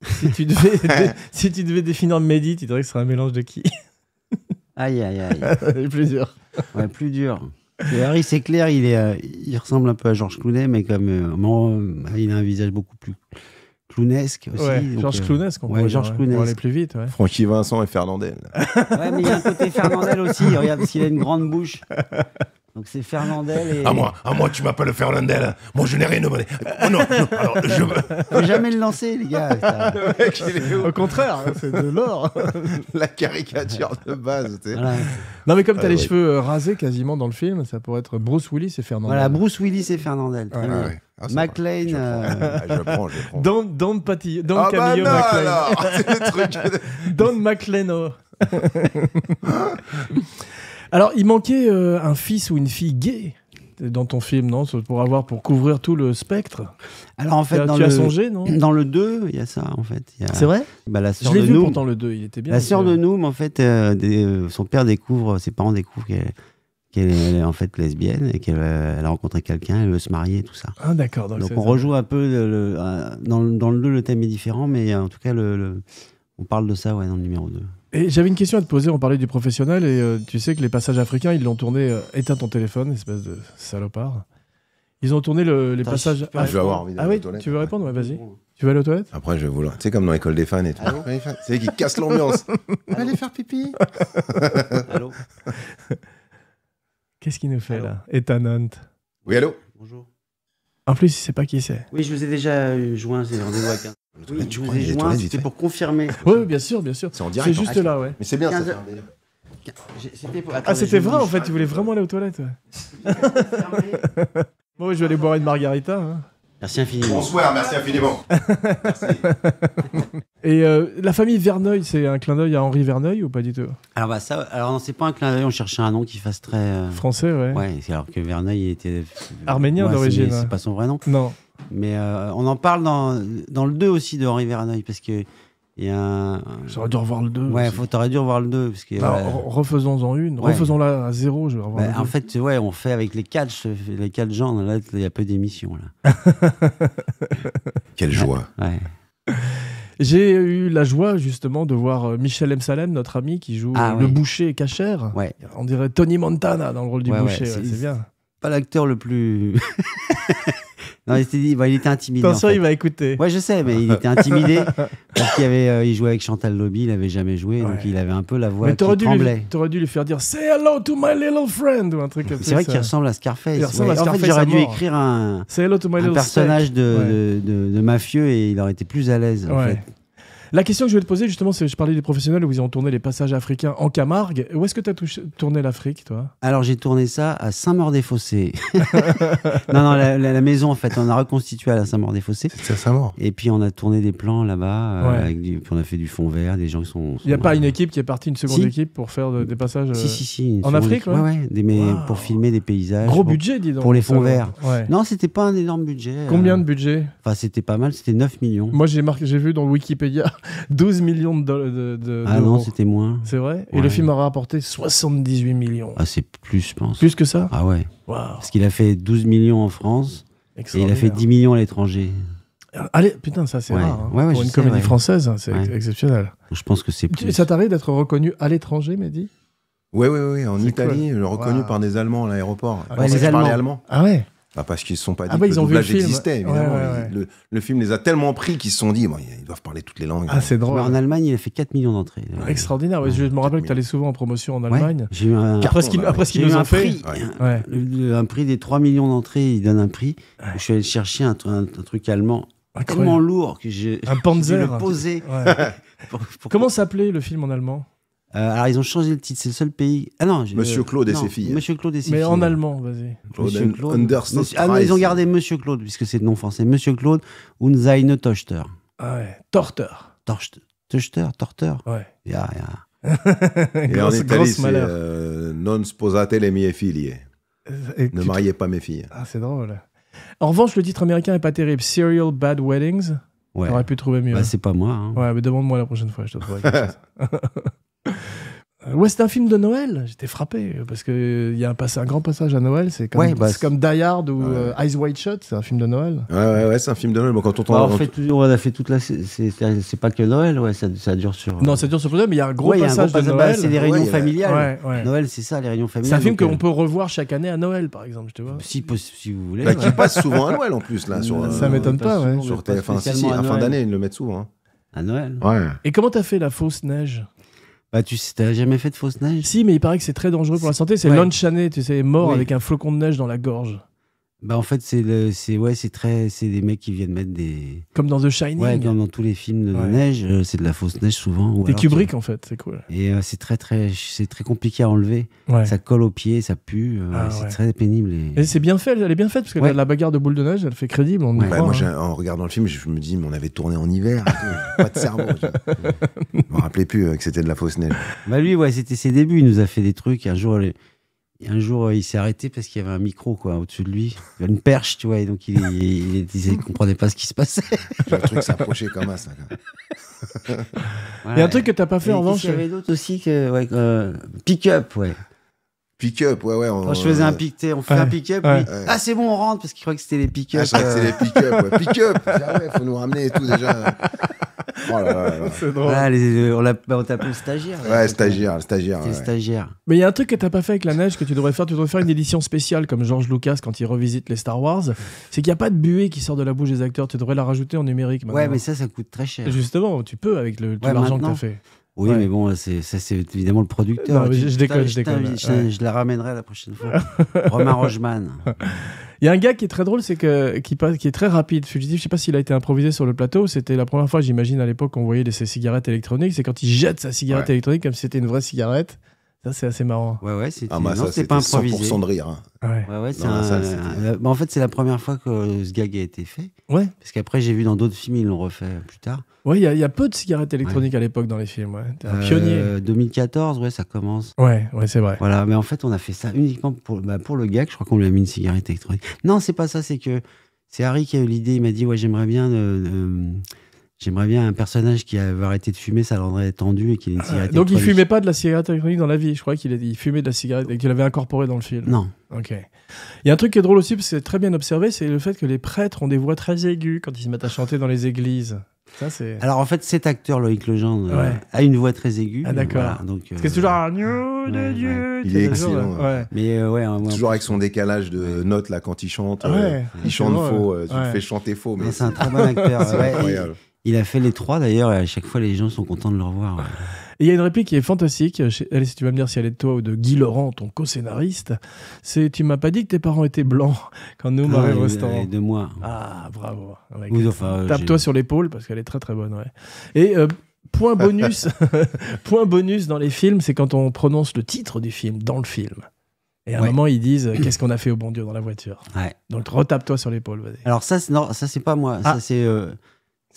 Si tu devais définir Mehdi, tu dirais que ce serait un mélange de qui? Aïe, aïe, aïe. Il est plus dur. Ouais, plus dur. Et Harry, c'est clair, il ressemble un peu à George Clooney, mais comme il a un visage beaucoup plus clownesque aussi. Ouais, donc, George Clooney, qu'on ouais, pourrait George dire, Clooney. Pour aller plus vite, ouais. Francky Vincent et Fernandel. Ouais, mais il y a un côté Fernandel aussi. Regarde, parce qu'il a une grande bouche. Donc c'est Fernandel et. À moi, tu m'appelles Fernandel. Moi, je n'ai rien demandé. Oh non, alors, Faut jamais le lancer, les gars. ça. Au contraire, c'est de l'or. La caricature de base. Tu sais. Voilà. Non, mais comme t'as les ouais. cheveux rasés quasiment dans le film, ça pourrait être Bruce Willis et Fernando. Voilà, Bruce Willis et Fernandel. Très Ouais, bien. ouais. Ah, c'est McLean. Je prends. Don Ah bah Camillo non, McLean. alors c'est le truc. Don McLean. Alors, il manquait un fils ou une fille gay dans ton film, non? Pour couvrir tout le spectre. Alors en fait, Tu as songé, non? dans le 2, il y a ça en fait. Il y a- C'est vrai? Bah, la Je sœur l'ai de vu Noom. pourtant le 2, il était bien. La sœur de Noom, en fait, son père découvre, ses parents découvrent qu'elle est en fait lesbienne et qu'elle elle a rencontré quelqu'un, elle veut se marier, tout ça. Ah d'accord. Donc on rejoue un peu, dans le 2, le thème est différent, mais en tout cas, on parle de ça ouais, dans le numéro 2. Et j'avais une question à te poser, on parlait du professionnel, et tu sais que les passages africains, ils l'ont tourné... éteins ton téléphone, espèce de salopard. Ils ont tourné les Attends, passages... je peux Je vais avoir envie Ah d'aller oui, aux toilettes. tu veux répondre? Ouais, vas-y. Tu vas aller aux toilettes? Après, je vais vouloir. Tu sais, comme dans l'école des fans et tout. Allô C'est qui casse l'ambiance. Allez faire pipi. Allô. Qu'est-ce qu'il nous fait Allô là? Étonnant. Oui, allô. Bonjour. En plus, il sait pas qui c'est. Oui, je vous ai déjà joint, c'est le rendez-vous avec un. Oui, Tu je vous crois ai qu'il y a des joint, toilettes vite c'était fait pour confirmer. Oui, bien sûr, bien sûr. C'est en direct. C'est juste hein. là, ouais. Mais c'est bien ça. 15 fait un délire. C'était pour... Ah, Attendez, c'était je vrai, en bouge. fait, tu voulais vraiment aller aux toilettes. Ouais. Fermé. Bon, je vais aller boire une margarita. Hein. Merci infiniment. Bonsoir, merci infiniment. Et la famille Verneuil, c'est un clin d'œil à Henri Verneuil ou pas du tout? Alors, bah, ça, alors non, c'est pas un clin d'œil, on cherchait un nom qui fasse très. Français, ouais. Ouais, c'est alors que Verneuil il était. Arménien Ouais, d'origine, C'est ouais. pas son vrai nom. Non. Mais on en parle dans le 2 aussi de Henri Verneuil, parce que. Il y a un. J'aurais dû revoir le 2. Ouais, aussi. t'aurais dû revoir le 2. Parce que, Alors, refaisons-en une. Ouais. Refaisons-la à 0, je vais revoir bah, le 2. en fait, ouais, on fait avec les 4 gens. Là, il y a peu d'émissions. Là. Quelle joie. Ouais. J'ai eu la joie, justement, de voir Michel M. Salem, notre ami, qui joue Ah, le ouais. boucher cachère. Ouais. On dirait Tony Montana dans le rôle du Ouais, boucher. ouais, ouais, c'est- c'est bien. Pas l'acteur le plus. Non, il était intimidé. Attention, en fait. il va écouter. Ouais, je sais, mais il était intimidé parce il jouait avec Chantal Lobby, il avait jamais joué, donc Ouais. il avait un peu la voix Mais qui t'aurais tremblait. dû lui faire dire Say hello to my little friend ou un truc comme ça. C'est vrai qu'il ressemble à Scarface. Il ressemble à En Scarface fait, j'aurais à dû mort. écrire un Say hello to my little personnage steak. Ouais. de mafieux et il aurait été plus à l'aise. En Ouais. fait. La question que je vais te poser, justement, c'est je parlais des professionnels où ils ont tourné les passages africains en Camargue. Où est-ce que tu as tourné l'Afrique, toi? Alors, j'ai tourné ça à Saint-Maur-des-Fossés. non, la maison, en fait, on a reconstitué à la Saint-Maur-des-Fossés. C'est ça mort. Et puis, on a tourné des plans là-bas. Ouais. Puis on a fait du fond vert, des gens qui sont. Il n'y a pas une équipe qui est partie, une seconde Si. équipe pour faire des passages. Si. En Afrique, ouais. Ouais, mais Wow. pour filmer des paysages. Gros pour- budget, dis donc. pour les fonds ça, verts. Ouais. Non, c'était pas un énorme budget. Combien de budget? Enfin, c'était pas mal, c'était 9 millions. Moi, j'ai vu dans Wikipédia 12 millions Ah non, d'euros. c'était moins. C'est vrai? Et Ouais. le film a rapporté 78 millions. Ah, c'est plus, je pense. Plus que ça? Ah ouais. Waouh. Parce qu'il a fait 12 millions en France et il a Extraordinaire. fait 10 millions à l'étranger. Allez, putain, ça c'est Ouais. rare. hein. Ouais, Pour je une sais, comédie ouais. française, c'est Ouais. exceptionnel. Je pense que c'est plus. Ça t'arrive d'être reconnu à l'étranger, Mehdi? Oui, en C'est Italie, cool. reconnu Wow. par des Allemands à l'aéroport. Ouais, Comment ça, les je parlais Allemands. allemand Ah ouais? Bah, parce qu'ils ne se sont pas dit Ah bah, que ils le ont vu le doublage film. existait, évidemment. Ouais. Le film les a tellement pris qu'ils se sont dit, bon, ils doivent parler toutes les langues. Ah, c'est drôle. En Allemagne, il a fait 4 millions d'entrées. Extraordinaire. Ouais, je me rappelle que tu allais souvent en promotion en Ouais. Allemagne. J'ai eu un, Après ce qu'ils ouais. après ce qu'ils j'ai eu nous un ont fait. prix. Ouais. Ouais. Un prix des 3 millions d'entrées, il donne un prix. Ouais. Je suis allé chercher un truc allemand Incroyable. tellement lourd que j'ai Un dû Panzer. le poser. Ouais. pour- Comment s'appelait le film en allemand? Alors, ils ont changé le titre, c'est le seul pays. Ah non, Monsieur Claude et non, ses filles. Monsieur Claude et ses Mais filles. en allemand, vas-y. Monsieur Claude. Understand Ah non, ils ont gardé Monsieur Claude, puisque c'est le nom français. Monsieur Claude und seine Tochter. Ah ouais. Torter. Torter. Ouais. Ja. Et en Grosse Italie, c'est malheur. non sposate le mie figlie. Et Ne tu- mariez pas mes filles. Ah, c'est drôle. En revanche, le titre américain est pas terrible. Serial Bad Weddings. Ouais. T'aurais pu trouver mieux. Bah, c'est pas moi. Hein. Ouais, mais demande-moi la prochaine fois, je te trouverai quelque chose. Ouais, c'est un film de Noël. J'étais frappé parce qu'il y a un grand passage à Noël. C'est comme, Ouais, bah, c'est comme Die Hard ou Ouais. Eyes Wide Shut. C'est un film de Noël. Ouais, c'est un film de Noël. Bon, quand on Bah, entend. on a fait toute la. C'est pas que Noël, ouais, ça dure sur. Non, c'est dur sur le projet, mais il y a un gros Ouais, il y a un passage gros de passage. Noël. Bah, c'est les Ouais, réunions il y a- familiales. Ouais. Noël, c'est ça, les réunions familiales. C'est un film donc, qu'on peut revoir chaque année à Noël, par exemple, je te vois. si vous voulez. Bah, ouais. qui passe souvent à Noël en plus, là. Sur, Ça m'étonne pas, ouais. souvent, Sur mais pas TF1. Si, spécialement à fin Noël. d'année, ils le mettent souvent. Hein. À Noël. Ouais. Et comment t'as fait la fausse neige? Bah, tu sais, t'as jamais fait de fausse neige? Si, mais il paraît que c'est très dangereux pour la santé. C'est Ouais. Lon Chaney, tu sais, mort Oui. avec un flocon de neige dans la gorge. Bah, en fait, c'est des mecs qui viennent mettre des. Comme dans The Shining. Ouais, comme dans tous les films de Ouais. neige, c'est de la fausse neige souvent. ou Des alors Kubrick, en fait, c'est cool. Et c'est très compliqué à enlever. Ouais. Ça colle aux pieds, ça pue. Ah, c'est ouais. très pénible. Et c'est bien fait, elle est bien faite parce que Ouais. la bagarre de boule de neige, elle fait crédible. On y Ouais. croit, Moi, hein. en regardant le film, je me dis, mais on avait tourné en hiver. et tout, pas de cerveau. Je me rappelais plus que c'était de la fausse neige. Bah lui, ouais, c'était ses débuts. Il nous a fait des trucs. Un jour, il s'est arrêté parce qu'il y avait un micro quoi au-dessus de lui, il y avait une perche, tu vois. Et donc il comprenait pas ce qui se passait. Le truc s'approchait comme ça. Il y a un truc que t'as pas fait en revanche. Il y avait d'autres aussi que pick-up, ouais. Pick-up, ouais. Quand je faisais un pick-up, on fait Ouais. un pick-up. Ouais. lui, ah c'est bon, on rentre parce qu'il croyait que c'était les pick-up. Ah, je crois que c'est les pick-up. Ouais. Pick-up. Ah ouais, faut nous ramener et tout déjà. Oh là là là. C'est drôle. Voilà, on t'appelait le stagiaire. là. Ouais, stagiaire. C'était le Ouais. stagiaire. Mais il y a un truc que t'as pas fait avec la neige que tu devrais faire. Tu devrais faire une édition spéciale comme George Lucas quand il revisite les Star Wars. C'est qu'il n'y a pas de buée qui sort de la bouche des acteurs. Tu devrais la rajouter en numérique maintenant. Ouais, mais ça coûte très cher. Justement, tu peux avec tout Ouais, l'argent que maintenant. t'as fait. Oui, Ouais. mais bon, c'est évidemment le producteur. Non, mais je déconne, je déconne. t'invite, Ouais. je la ramènerai la prochaine fois. Romain Rogeman. Il y a un gars qui est très drôle, qui est très rapide. Fugitif, je sais pas s'il a été improvisé sur le plateau. C'était la première fois, j'imagine, à l'époque, qu'on voyait ces cigarettes électroniques. C'est quand il jette sa cigarette Ouais. électronique comme si c'était une vraie cigarette. Ça, c'est assez marrant. Ouais, c'était Ah, bah non, ça, c'était pas c'était improvisé. 100% de rire. Hein. Ouais. Ouais, c'est Dans la salle, bah, en fait, c'est la première fois que ce gag a été fait. Ouais. Parce qu'après, j'ai vu dans d'autres films, ils l'ont refait plus tard. Ouais, il y a peu de cigarettes électroniques à l'époque dans les films. Ouais. T'es un pionnier. 2014, ouais, ça commence. Ouais, c'est vrai. Voilà, mais en fait, on a fait ça uniquement pour le gag. Je crois qu'on lui a mis une cigarette électronique. Non, c'est pas ça, c'est que c'est Harry qui a eu l'idée. Il m'a dit, ouais, j'aimerais bien un personnage qui avait arrêté de fumer, ça le rendrait tendu et qu'il ait une cigarette Donc il électronique. fumait pas de la cigarette électronique dans la vie. Je crois qu'il fumait de la cigarette et qu'il avait incorporé dans le film. Non. Ok. Il y a un truc qui est drôle aussi, parce que c'est très bien observé, c'est le fait que les prêtres ont des voix très aiguës quand ils se mettent à chanter dans les églises. Ça, c'est. Alors en fait, cet acteur, Loïc Legendre, Ouais. a une voix très aiguë. Ah, d'accord. Voilà, donc, Parce que c'est toujours un agneau de ouais, Dieu. Il tu sais, est toujours, excellent, Ouais. Mais moi, Toujours avec son décalage de notes là quand il chante. Ouais. Il chante C'est faux. drôle. Tu le Ouais. fais chanter faux. Mais c'est un très bon acteur. c'est Ouais, incroyable. il a fait les trois d'ailleurs et à chaque fois les gens sont contents de le revoir. Ouais. Et il y a une réplique qui est fantastique. Allez, si tu vas me dire si elle est de toi ou de Guy Laurent, ton co-scénariste. C'est « Tu m'as pas dit que tes parents étaient blancs quand nous, on arrive au restaurant. » Et de moi. Ah, bravo. Ouais, Ou enfin, tape-toi sur l'épaule parce qu'elle est très très bonne. Ouais. Et point bonus, point bonus dans les films, c'est quand on prononce le titre du film dans le film. Et à un moment, ils disent « Qu'est-ce qu'on a fait au bon Dieu dans la voiture ?» Ouais. Donc retape-toi sur l'épaule. Vas-y. Alors ça, c'est pas moi.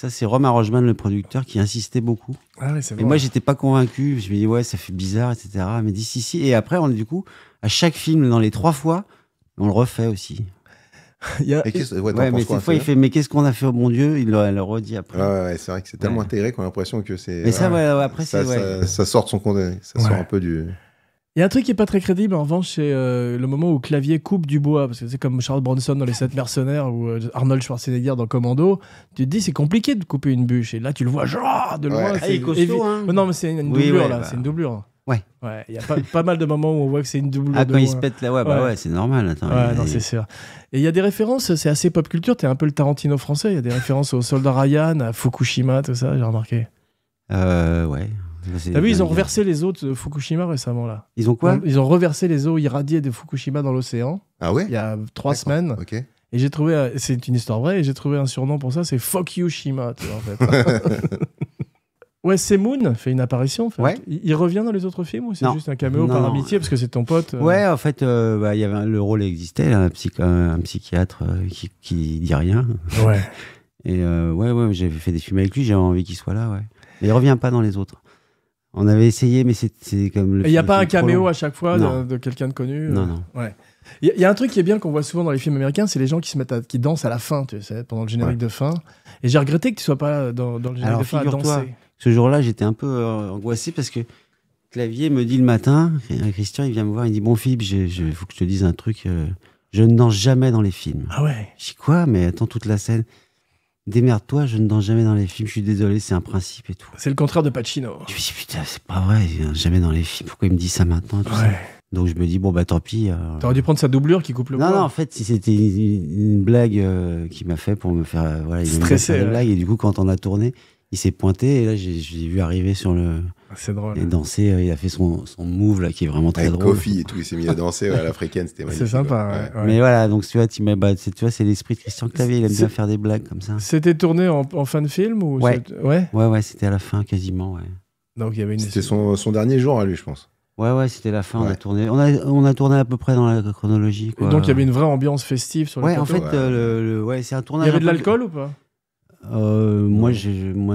Ça, c'est Romain Rogeman, le producteur, qui insistait beaucoup. Ah ouais, c'est Et vrai. moi, j'étais pas convaincu. Je me dis, ouais, ça fait bizarre, etc. Mais dit, si. Et après, du coup, à chaque film, dans les 3 fois, on le refait aussi. Il y a... Mais qu'est-ce t'en Ouais, mais penses quoi, cette fois, il ça fait, mais qu'est-ce qu'on a fait au bon Dieu? Il le redit après. Ouais, c'est vrai que c'est tellement intégré qu'on a l'impression que c'est. Mais ça, après, ça, c'est. Ouais. ça sort de son contexte. Ça sort un peu du. Il y a un truc qui est pas très crédible, en revanche, c'est le moment où Clavier coupe du bois. Parce que c'est comme Charles Bronson dans Les 7 mercenaires ou Arnold Schwarzenegger dans Commando. Tu te dis, c'est compliqué de couper une bûche. Et là, tu le vois genre de loin. Ouais. C'est il est costaud, hein. Non, mais c'est une doublure, là. C'est une doublure. Ouais. Il y a pas mal de moments où on voit que c'est une doublure. Ah, de quand il loin. se pète là, ouais, c'est normal. Attends, Ouais, non, c'est sûr. Et il y a des références, c'est assez pop culture. T'es un peu le Tarantino français. Il y a des références au Soldat Ryan, à Fukushima, tout ça, j'ai remarqué. Ouais. T'as vu, ils ont reversé les eaux de Fukushima récemment, là. Ils ont quoi? Ils ont reversé les eaux irradiées de Fukushima dans l'océan Ah ouais. il y a 3 semaines. Ok. Et j'ai trouvé, c'est une histoire vraie, et j'ai trouvé un surnom pour ça, c'est Fuck You Shima, tu vois, en fait. Ouais, Moon fait une apparition. En fait. Ouais. Il revient dans les autres films ou c'est Non. juste un caméo Non, par non. amitié parce que c'est ton pote Ouais, en fait, il y avait le rôle existait, là, un psychiatre qui dit rien. Ouais. Et ouais, j'avais fait des films avec lui, j'avais envie qu'il soit là, ouais. Mais il revient pas dans les autres. On avait essayé, mais c'est comme le. Et il n'y a film- pas un film trop caméo long. à chaque fois Non. de quelqu'un de connu Non, non. Ouais. Il y a un truc qui est bien qu'on voit souvent dans les films américains, c'est les gens qui se mettent qui dansent à la fin, tu sais, pendant le générique de fin. Et j'ai regretté que tu sois pas dans le générique Alors, de fin à figure-toi, danser. Ce jour-là, j'étais un peu angoissé parce que Clavier me dit le matin, Christian, il vient me voir, il dit bon Philippe, faut que je te dise un truc, je ne danse jamais dans les films. Ah ouais. Je dis quoi? Mais attends toute la scène. Démerde-toi, je ne danse jamais dans les films, je suis désolé, c'est un principe et tout. C'est le contraire de Pacino. Je me dis putain, c'est pas vrai, il vient jamais dans les films, pourquoi il me dit ça maintenant tout ça. Ouais. Donc je me dis bon bah tant pis. T'aurais dû prendre sa doublure qui coupe le bois. Non, en fait, si c'était une blague qu'il m'a fait pour me faire, voilà, il m'a Stressé, fait des ouais. blagues et du coup quand on a tourné, il s'est pointé et là j'ai vu arriver sur le C'est drôle. et danser, il a fait son move là qui est vraiment très Avec drôle. Kofi et tout, il s'est mis à danser à l'africaine, c'était magnifique. C'est sympa. Ouais. Ouais. Mais voilà, donc tu vois, tu vois, c'est l'esprit de Christian Clavier, il aime bien faire des blagues comme ça. C'était tourné en fin de film ou Ouais. Ouais. Ouais, c'était à la fin quasiment, ouais. Donc il y avait une. C'était son dernier jour à lui, je pense. Ouais, c'était la fin, on a Ouais. tourné. On a tourné à peu près dans la chronologie, Et quoi. donc il y avait une vraie ambiance festive sur le Ouais, plateau. en fait, ouais. ouais, c'est un Il tournage. y avait de un peu- l'alcool ou pas? Moi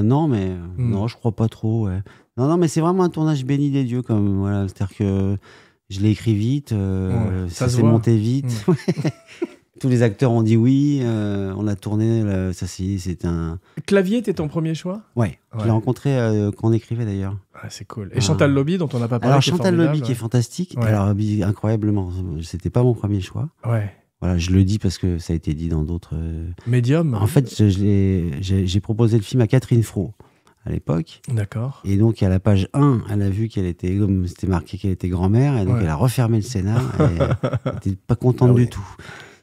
non, mais non, je crois pas trop. Ouais. Non, mais c'est vraiment un tournage béni des dieux, comme voilà, c'est-à-dire que je l'ai écrit vite, Ouais, ça ça se s'est voit. monté vite. Tous les acteurs ont dit oui, on a tourné, ça c'est un. Clavier était ton premier choix? Ouais, je Ouais. l'ai rencontré quand on écrivait d'ailleurs. Ah, c'est cool. Et Chantal Lobby, dont on n'a pas parlé. Alors qui est Chantal Lobby formidable. qui est fantastique, Ouais. alors incroyablement, c'était pas mon premier choix. Ouais. Voilà, je le dis parce que ça a été dit dans d'autres. Médium. En fait, j'ai proposé le film à Catherine Fro à l'époque. D'accord. Et donc, à la page 1, elle a vu qu'elle était, comme c'était marqué qu'elle était grand-mère, et donc Ouais. elle a refermé le scénar, et elle n'était pas contente Ah oui. du tout.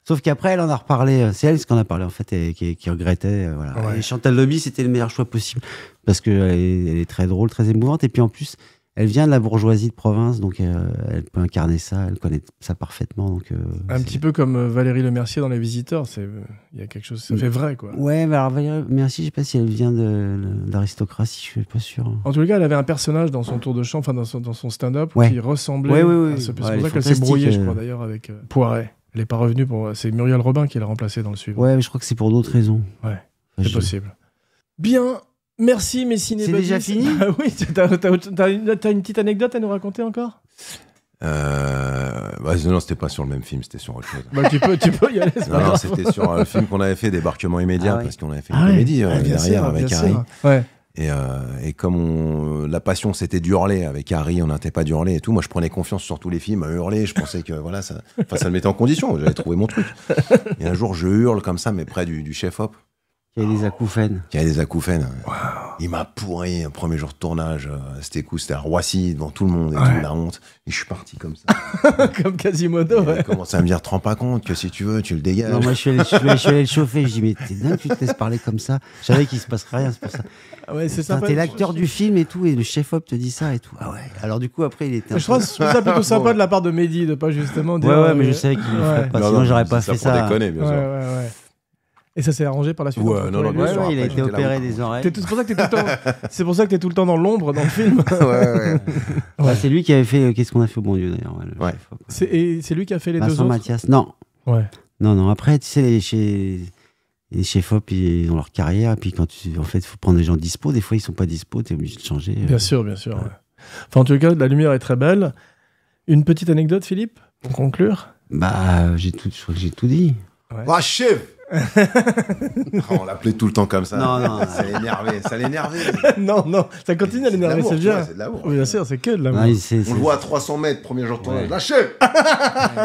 Sauf qu'après, elle en a reparlé, c'est elle ce qu'on a parlé en fait, et qui regrettait. Voilà. Ouais. Et Chantal Lobby, c'était le meilleur choix possible, parce qu'elle elle est très drôle, très émouvante, et puis en plus, elle vient de la bourgeoisie de province, donc elle peut incarner ça, elle connaît ça parfaitement. Donc, Un c'est- petit peu comme Valérie Lemercier dans Les Visiteurs. Il y a quelque chose, ça fait vrai, quoi. Ouais, mais alors Valérie, merci, je sais pas si elle vient de l'aristocratie, je suis pas sûr. En tout cas, elle avait un personnage dans son tour de chant, enfin dans son stand-up, Ouais. qui ressemblait Ouais, à ce. C'est ouais, pour elle est ça qu'elle s'est fantastique, brouillée, je crois, d'ailleurs, avec Poiret. Elle n'est pas revenue pour. C'est Muriel Robin qui l'a remplacée dans le suivant. Ouais, mais je crois que c'est pour d'autres raisons. Ouais, Enfin, c'est je- possible. Bien. Merci, mes ciné C'est déjà fini Ah oui, t'as une petite anecdote à nous raconter encore? Non, c'était pas sur le même film, c'était sur autre chose. Bah, tu peux y aller, c'est pas Non, grave. c'était sur le film qu'on avait fait, Débarquement immédiat, Ah ouais. parce qu'on avait fait Ah une ouais. comédie Ouais, bien derrière sûr, avec bien Harry. sûr. Ouais. Et comme la passion c'était d'hurler avec Harry, on n'arrêtait pas d'hurler et tout. Moi, je prenais confiance sur tous les films à hurler. Je pensais que voilà, ça me mettait en condition. J'avais trouvé mon truc. Et un jour, je hurle comme ça, mais près du chef-op, Il y a des acouphènes. qui a des acouphènes. Il m'a pourri un premier jour de tournage. C'était cool, c'était à Roissy, devant tout le monde et tout, la honte. Et je suis parti comme ça. Comme Quasimodo, Il a commencé à me dire, te rends pas compte que si tu veux, tu le dégages. Non, moi, je suis allé le chauffer. Je dis, mais t'es dingue, tu te laisses parler comme ça. Je savais qu'il se passerait rien, c'est pour ça. Ah ouais, c'est Putain, sympa. t'es l'acteur du film et tout, et le chef-op te dit ça et tout. Ah ouais. Alors, du coup, après, il était. Je trouve ça plutôt sympa de la part de Mehdi de pas justement dire. Ouais, mais je savais qu'il le ferait pas. Sinon, j'aurais pas fait ça. Pour déconner, bien sûr. Ouais. Et ça s'est arrangé par la suite. Ouais, non, Ouais, sûr, il a après, été j'étais là opéré où- des oreilles. C'est pour ça que t'es tout le temps. C'est pour ça que t'es tout le temps dans l'ombre dans le film. Ouais, c'est lui qui avait fait Qu'est-ce qu'on a fait au bon Dieu d'ailleurs. Le Ouais. chef-op. Et c'est lui qui a fait les deux Vincent autres. Mathias. Non. Ouais. Non. Après, tu sais, les chefs-op, ils ont leur carrière. Et puis, en fait, il faut prendre des gens dispo. Des fois, ils sont pas dispo. T'es obligé de changer. Bien sûr. Ouais. Enfin, en tout cas, la lumière est très belle. Une petite anecdote, Philippe, pour conclure. Bah, je crois que j'ai tout dit. Ah, chef On l'appelait tout le temps comme ça. Non. Ça l'énervait. Non, ça continue à l'énerver, c'est bien. C'est de l'amour. Oui, bien sûr, c'est que de l'amour. Non, On le voit à 300 mètres, premier jour de tournage. Ouais. Lâchez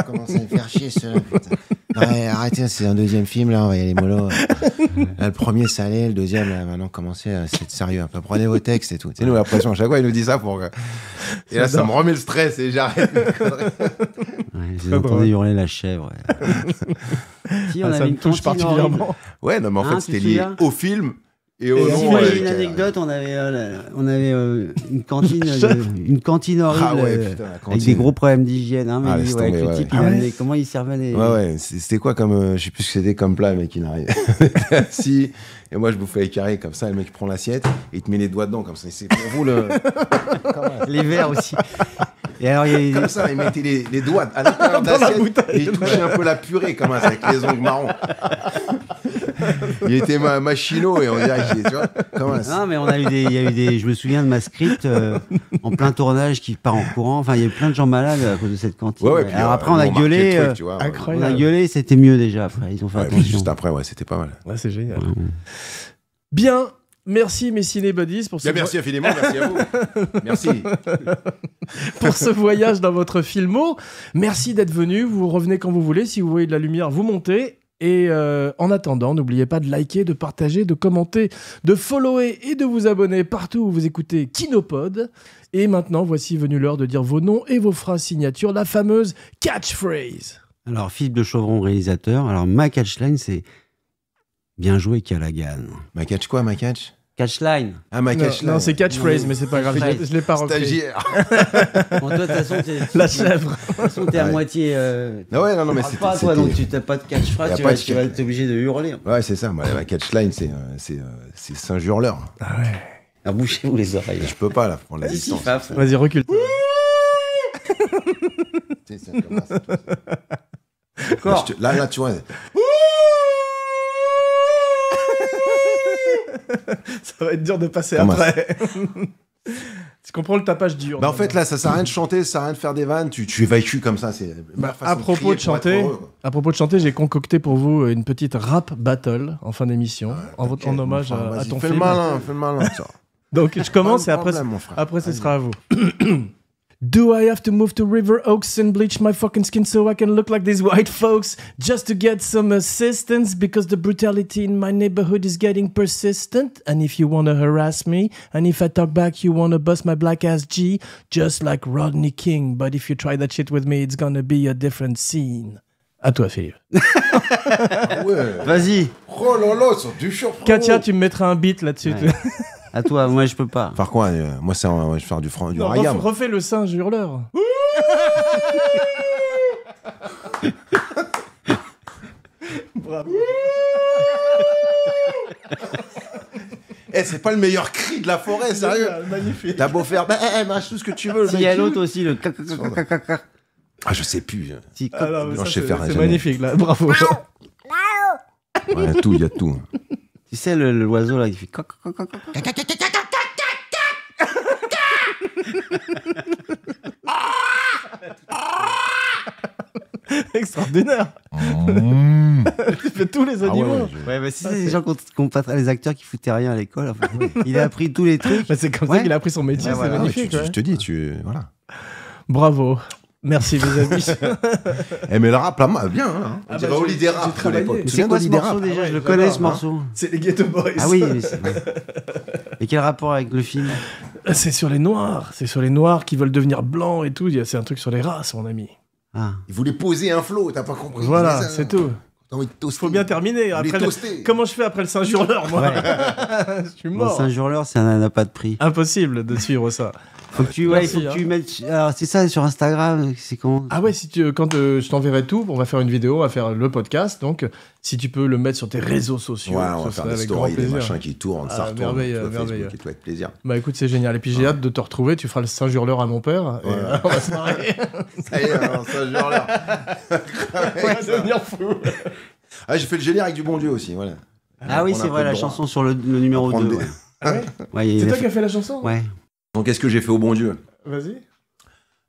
Comment ça me faire chier, ce putain. Ouais, arrêtez, c'est un deuxième film, là, on va y aller mollo. Là, le premier, ça allait, le deuxième, là, maintenant, commencez, c'est sérieux un peu. Prenez vos textes et tout. C'est nous l'impression, à chaque fois il nous dit ça pour. Et là ça me remet le stress et j'arrête. Ouais, j'ai entendu hurler la chèvre. Ouais. Si, on Ça avait me une touche cantine particulièrement. Ouais, non mais en Hein, fait tu c'était te lié souviens au film et au Et nom. Si, moi, j'ai avec, une anecdote, on avait une cantine horrible Ah ouais, putain, la avec cantine. des gros problèmes d'hygiène. Hein, mais Ah, lui, laisse ouais, avec tomber, le ouais. type, Ah ouais. comment il servait les. Ouais, c'était quoi comme. Je sais plus ce que c'était comme plat, le mec, il arrive. Si, et moi je bouffais les carrés comme ça, le mec prend l'assiette et il te met les doigts dedans comme ça. C'est pour vous le. Les verres aussi. Et alors, il y a Comme ça, il mettait les doigts à l'intérieur de l'assiette et il touchait un peu la purée comme ça, avec les ongles marrons. Il était machino et on dirait qu'il tu vois, comment ça. Non, mais il y a eu des. Je me souviens de ma script en plein tournage qui part en courant. Enfin, il y a eu plein de gens malades à cause de cette cantine. Ouais, puis, alors après, on ils a ont marqué gueulé. le truc, tu vois, incroyable. On a gueulé, c'était mieux déjà après. Ils ont fait Ouais, puis attention. juste après, ouais, c'était pas mal. Ouais, c'est génial. Ouais. Bien, merci mes ciné-buddies pour ce, Merci infiniment, merci à vous. Merci. pour ce voyage dans votre filmo. Merci d'être venu. Vous revenez quand vous voulez. Si vous voyez de la lumière, vous montez. Et en attendant, n'oubliez pas de liker, de partager, de commenter, de follower et de vous abonner partout où vous écoutez Kinopod. Et maintenant, voici venu l'heure de dire vos noms et vos phrases signatures, la fameuse catchphrase. Alors, Philippe de Chauvron, réalisateur. Alors, ma catchline, c'est bien joué, Callaghan. Ma catch quoi, ma catch Catchline. Ah, ma catch Non, c'est catchphrase, Non, mais c'est pas grave. catchphrase. Je l'ai pas repris. Stagiaire. Bon, toi, de toute façon, La chèvre. De toute façon, t'es à Ouais. moitié. Non, ouais, non, mais parles c'était. pas, toi, donc tu n'as pas de Y catchphrase, a tu pas vas, de tu vas être obligé de hurler. Ouais, c'est ça. Moi, ma catchline, c'est Saint-Jurleur. Ah ouais. Alors, bouchez-vous les oreilles. Je peux pas, là, prendre la Si, distance. fais à fond. Vas-y, recule. Tu sais, ça commence. Encore. Là, tu vois. Ça va être dur de passer Comment après. Tu comprends le tapage dur. Bah en fait là ça sert à rien de chanter, ça sert à rien de faire des vannes, tu évacues comme ça, c'est la meilleure Bah, façon à de propos crier de pour être chanter, heureux, quoi. à propos de chanter, j'ai concocté pour vous une petite rap battle en fin d'émission, en hommage Enfin, à vas-y, ton fais film. le malin, ça. Donc je commence et Pas de après, problème, mon frère. après ce Vas-y. sera à vous. Do I have to move to River Oaks and bleach my fucking skin so I can look like these white folks just to get some assistance because the brutality in my neighborhood is getting persistent? And if you wanna harass me, and if I talk back, you wanna bust my black ass G, just like Rodney King. But if you try that shit with me, it's gonna be a different scene. À toi, Philippe. Ah ouais. Vas-y, Oh là là, ils sont du chaud. Katia, tu me mettras un beat là-dessus. Ouais. à toi, moi je peux pas. Par quoi moi c'est je vais faire du Non, raga. moi. refais le singe hurleur. Bravo. Eh, c'est pas le meilleur cri de la forêt, sérieux. Magnifique. T'as beau faire mâche tout ce que tu veux, le S'il mec. y a l'autre aussi, le Ah, je sais plus. Si, Ah non, mais Non, ça, je sais c'est faire, c'est jamais. magnifique là, bravo. Ouais, tout, il y a tout. Tu sais, l'oiseau là, il fait coq, coq, coq, coq. Extraordinaire. Tu fais tous les Ah ouais, animaux. ouais, Ouais, mais si c'est des gens qui ont pas les acteurs qui foutaient rien à l'école, en fait. Il a appris tous les trucs. Bah, c'est comme Ouais. ça qu'il a appris son métier, Ouais, c'est voilà. magnifique. je ouais. te dis, voilà. Bravo. Merci les amis. Eh, mais le rap, là, bien, hein. Ah On dirait bah, Holiday j'ai Rap de travaillé. l'époque. Mais Tu C'est viens quoi ce d'Holiday morceau Rap déjà Ah ouais, Je le connais ce j'adore, morceau. C'est les Ghetto Boys. Ah oui, mais c'est- Et quel rapport avec le film? C'est sur les Noirs. C'est sur les Noirs qui veulent devenir blancs et tout. C'est un truc sur les races, mon ami. Ah. Il voulait poser un flow, t'as pas compris. Voilà, ça, c'est tout. T'as envie de toaster. Faut bien terminer. Après comment je fais après le Saint-Hurleur, moi? Je suis mort. Saint-Hurleur, ça n'a pas de prix. Impossible de suivre ça. Faut que tu, Merci, faut que tu mettes. Alors, c'est ça sur Instagram, c'est comment? Ah ouais, si tu, quand je t'enverrai tout, on va faire une vidéo, on va faire le podcast. Donc, si tu peux le mettre sur tes réseaux sociaux, Ouais, on va ce faire serait des avec grand stories, des plaisir. machins qui tournent, ça Ah, retourne merveilleux, sur Facebook merveilleux. et tout avec plaisir. Bah écoute, c'est génial. Et puis j'ai hâte de te retrouver. Tu feras le Saint-Hurleur à mon père. Et, on va se marrer. Ça y est, ça genre là. On va devenir fou. Ah, j'ai fait le générique du bon Dieu aussi, voilà. Ah oui, On a c'est un peu vrai, de la droit. chanson sur le numéro Prendre 2. des- Ah ouais Ouais, il C'est a toi fait- qui as fait la chanson? Ouais. Donc, qu'est-ce que j'ai fait au bon Dieu? Vas-y.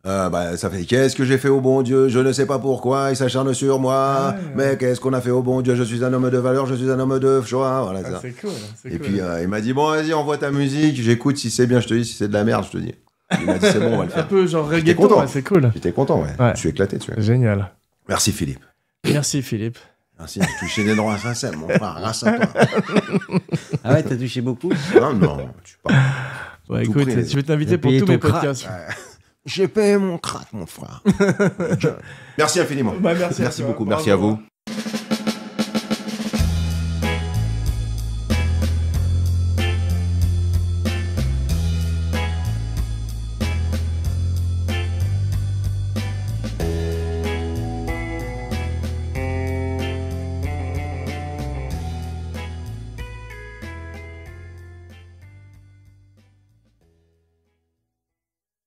Bah, ça fait qu'est-ce que j'ai fait au bon Dieu? Je ne sais pas pourquoi il s'acharne sur moi. Ah ouais, Mais qu'est-ce qu'on a fait au bon Dieu? Je suis un homme de valeur, je suis un homme de choix. Voilà Ah, ça. c'est cool. C'est Et cool. puis il m'a dit bon vas-y envoie ta musique, j'écoute si c'est bien, je te dis si c'est de la merde, je te dis. Il m'a dit c'est bon on va le un faire. peu genre J'étais reggaeton, content. ouais, c'est cool. J'étais content ouais. Ouais. Je suis éclaté tu vois. Génial. Merci Philippe. Merci Philippe. Merci de toucher des droits à ça, mon frère, grâce à toi. Ah ouais, t'as touché beaucoup? Non, tu parles. Ouais, Tout écoute, pris, je vais t'inviter J'ai pour payé tous ton mes crack. podcasts. J'ai payé mon crack, mon frère. Merci infiniment. Bah, merci à Merci toi. beaucoup, Bravo. merci à vous.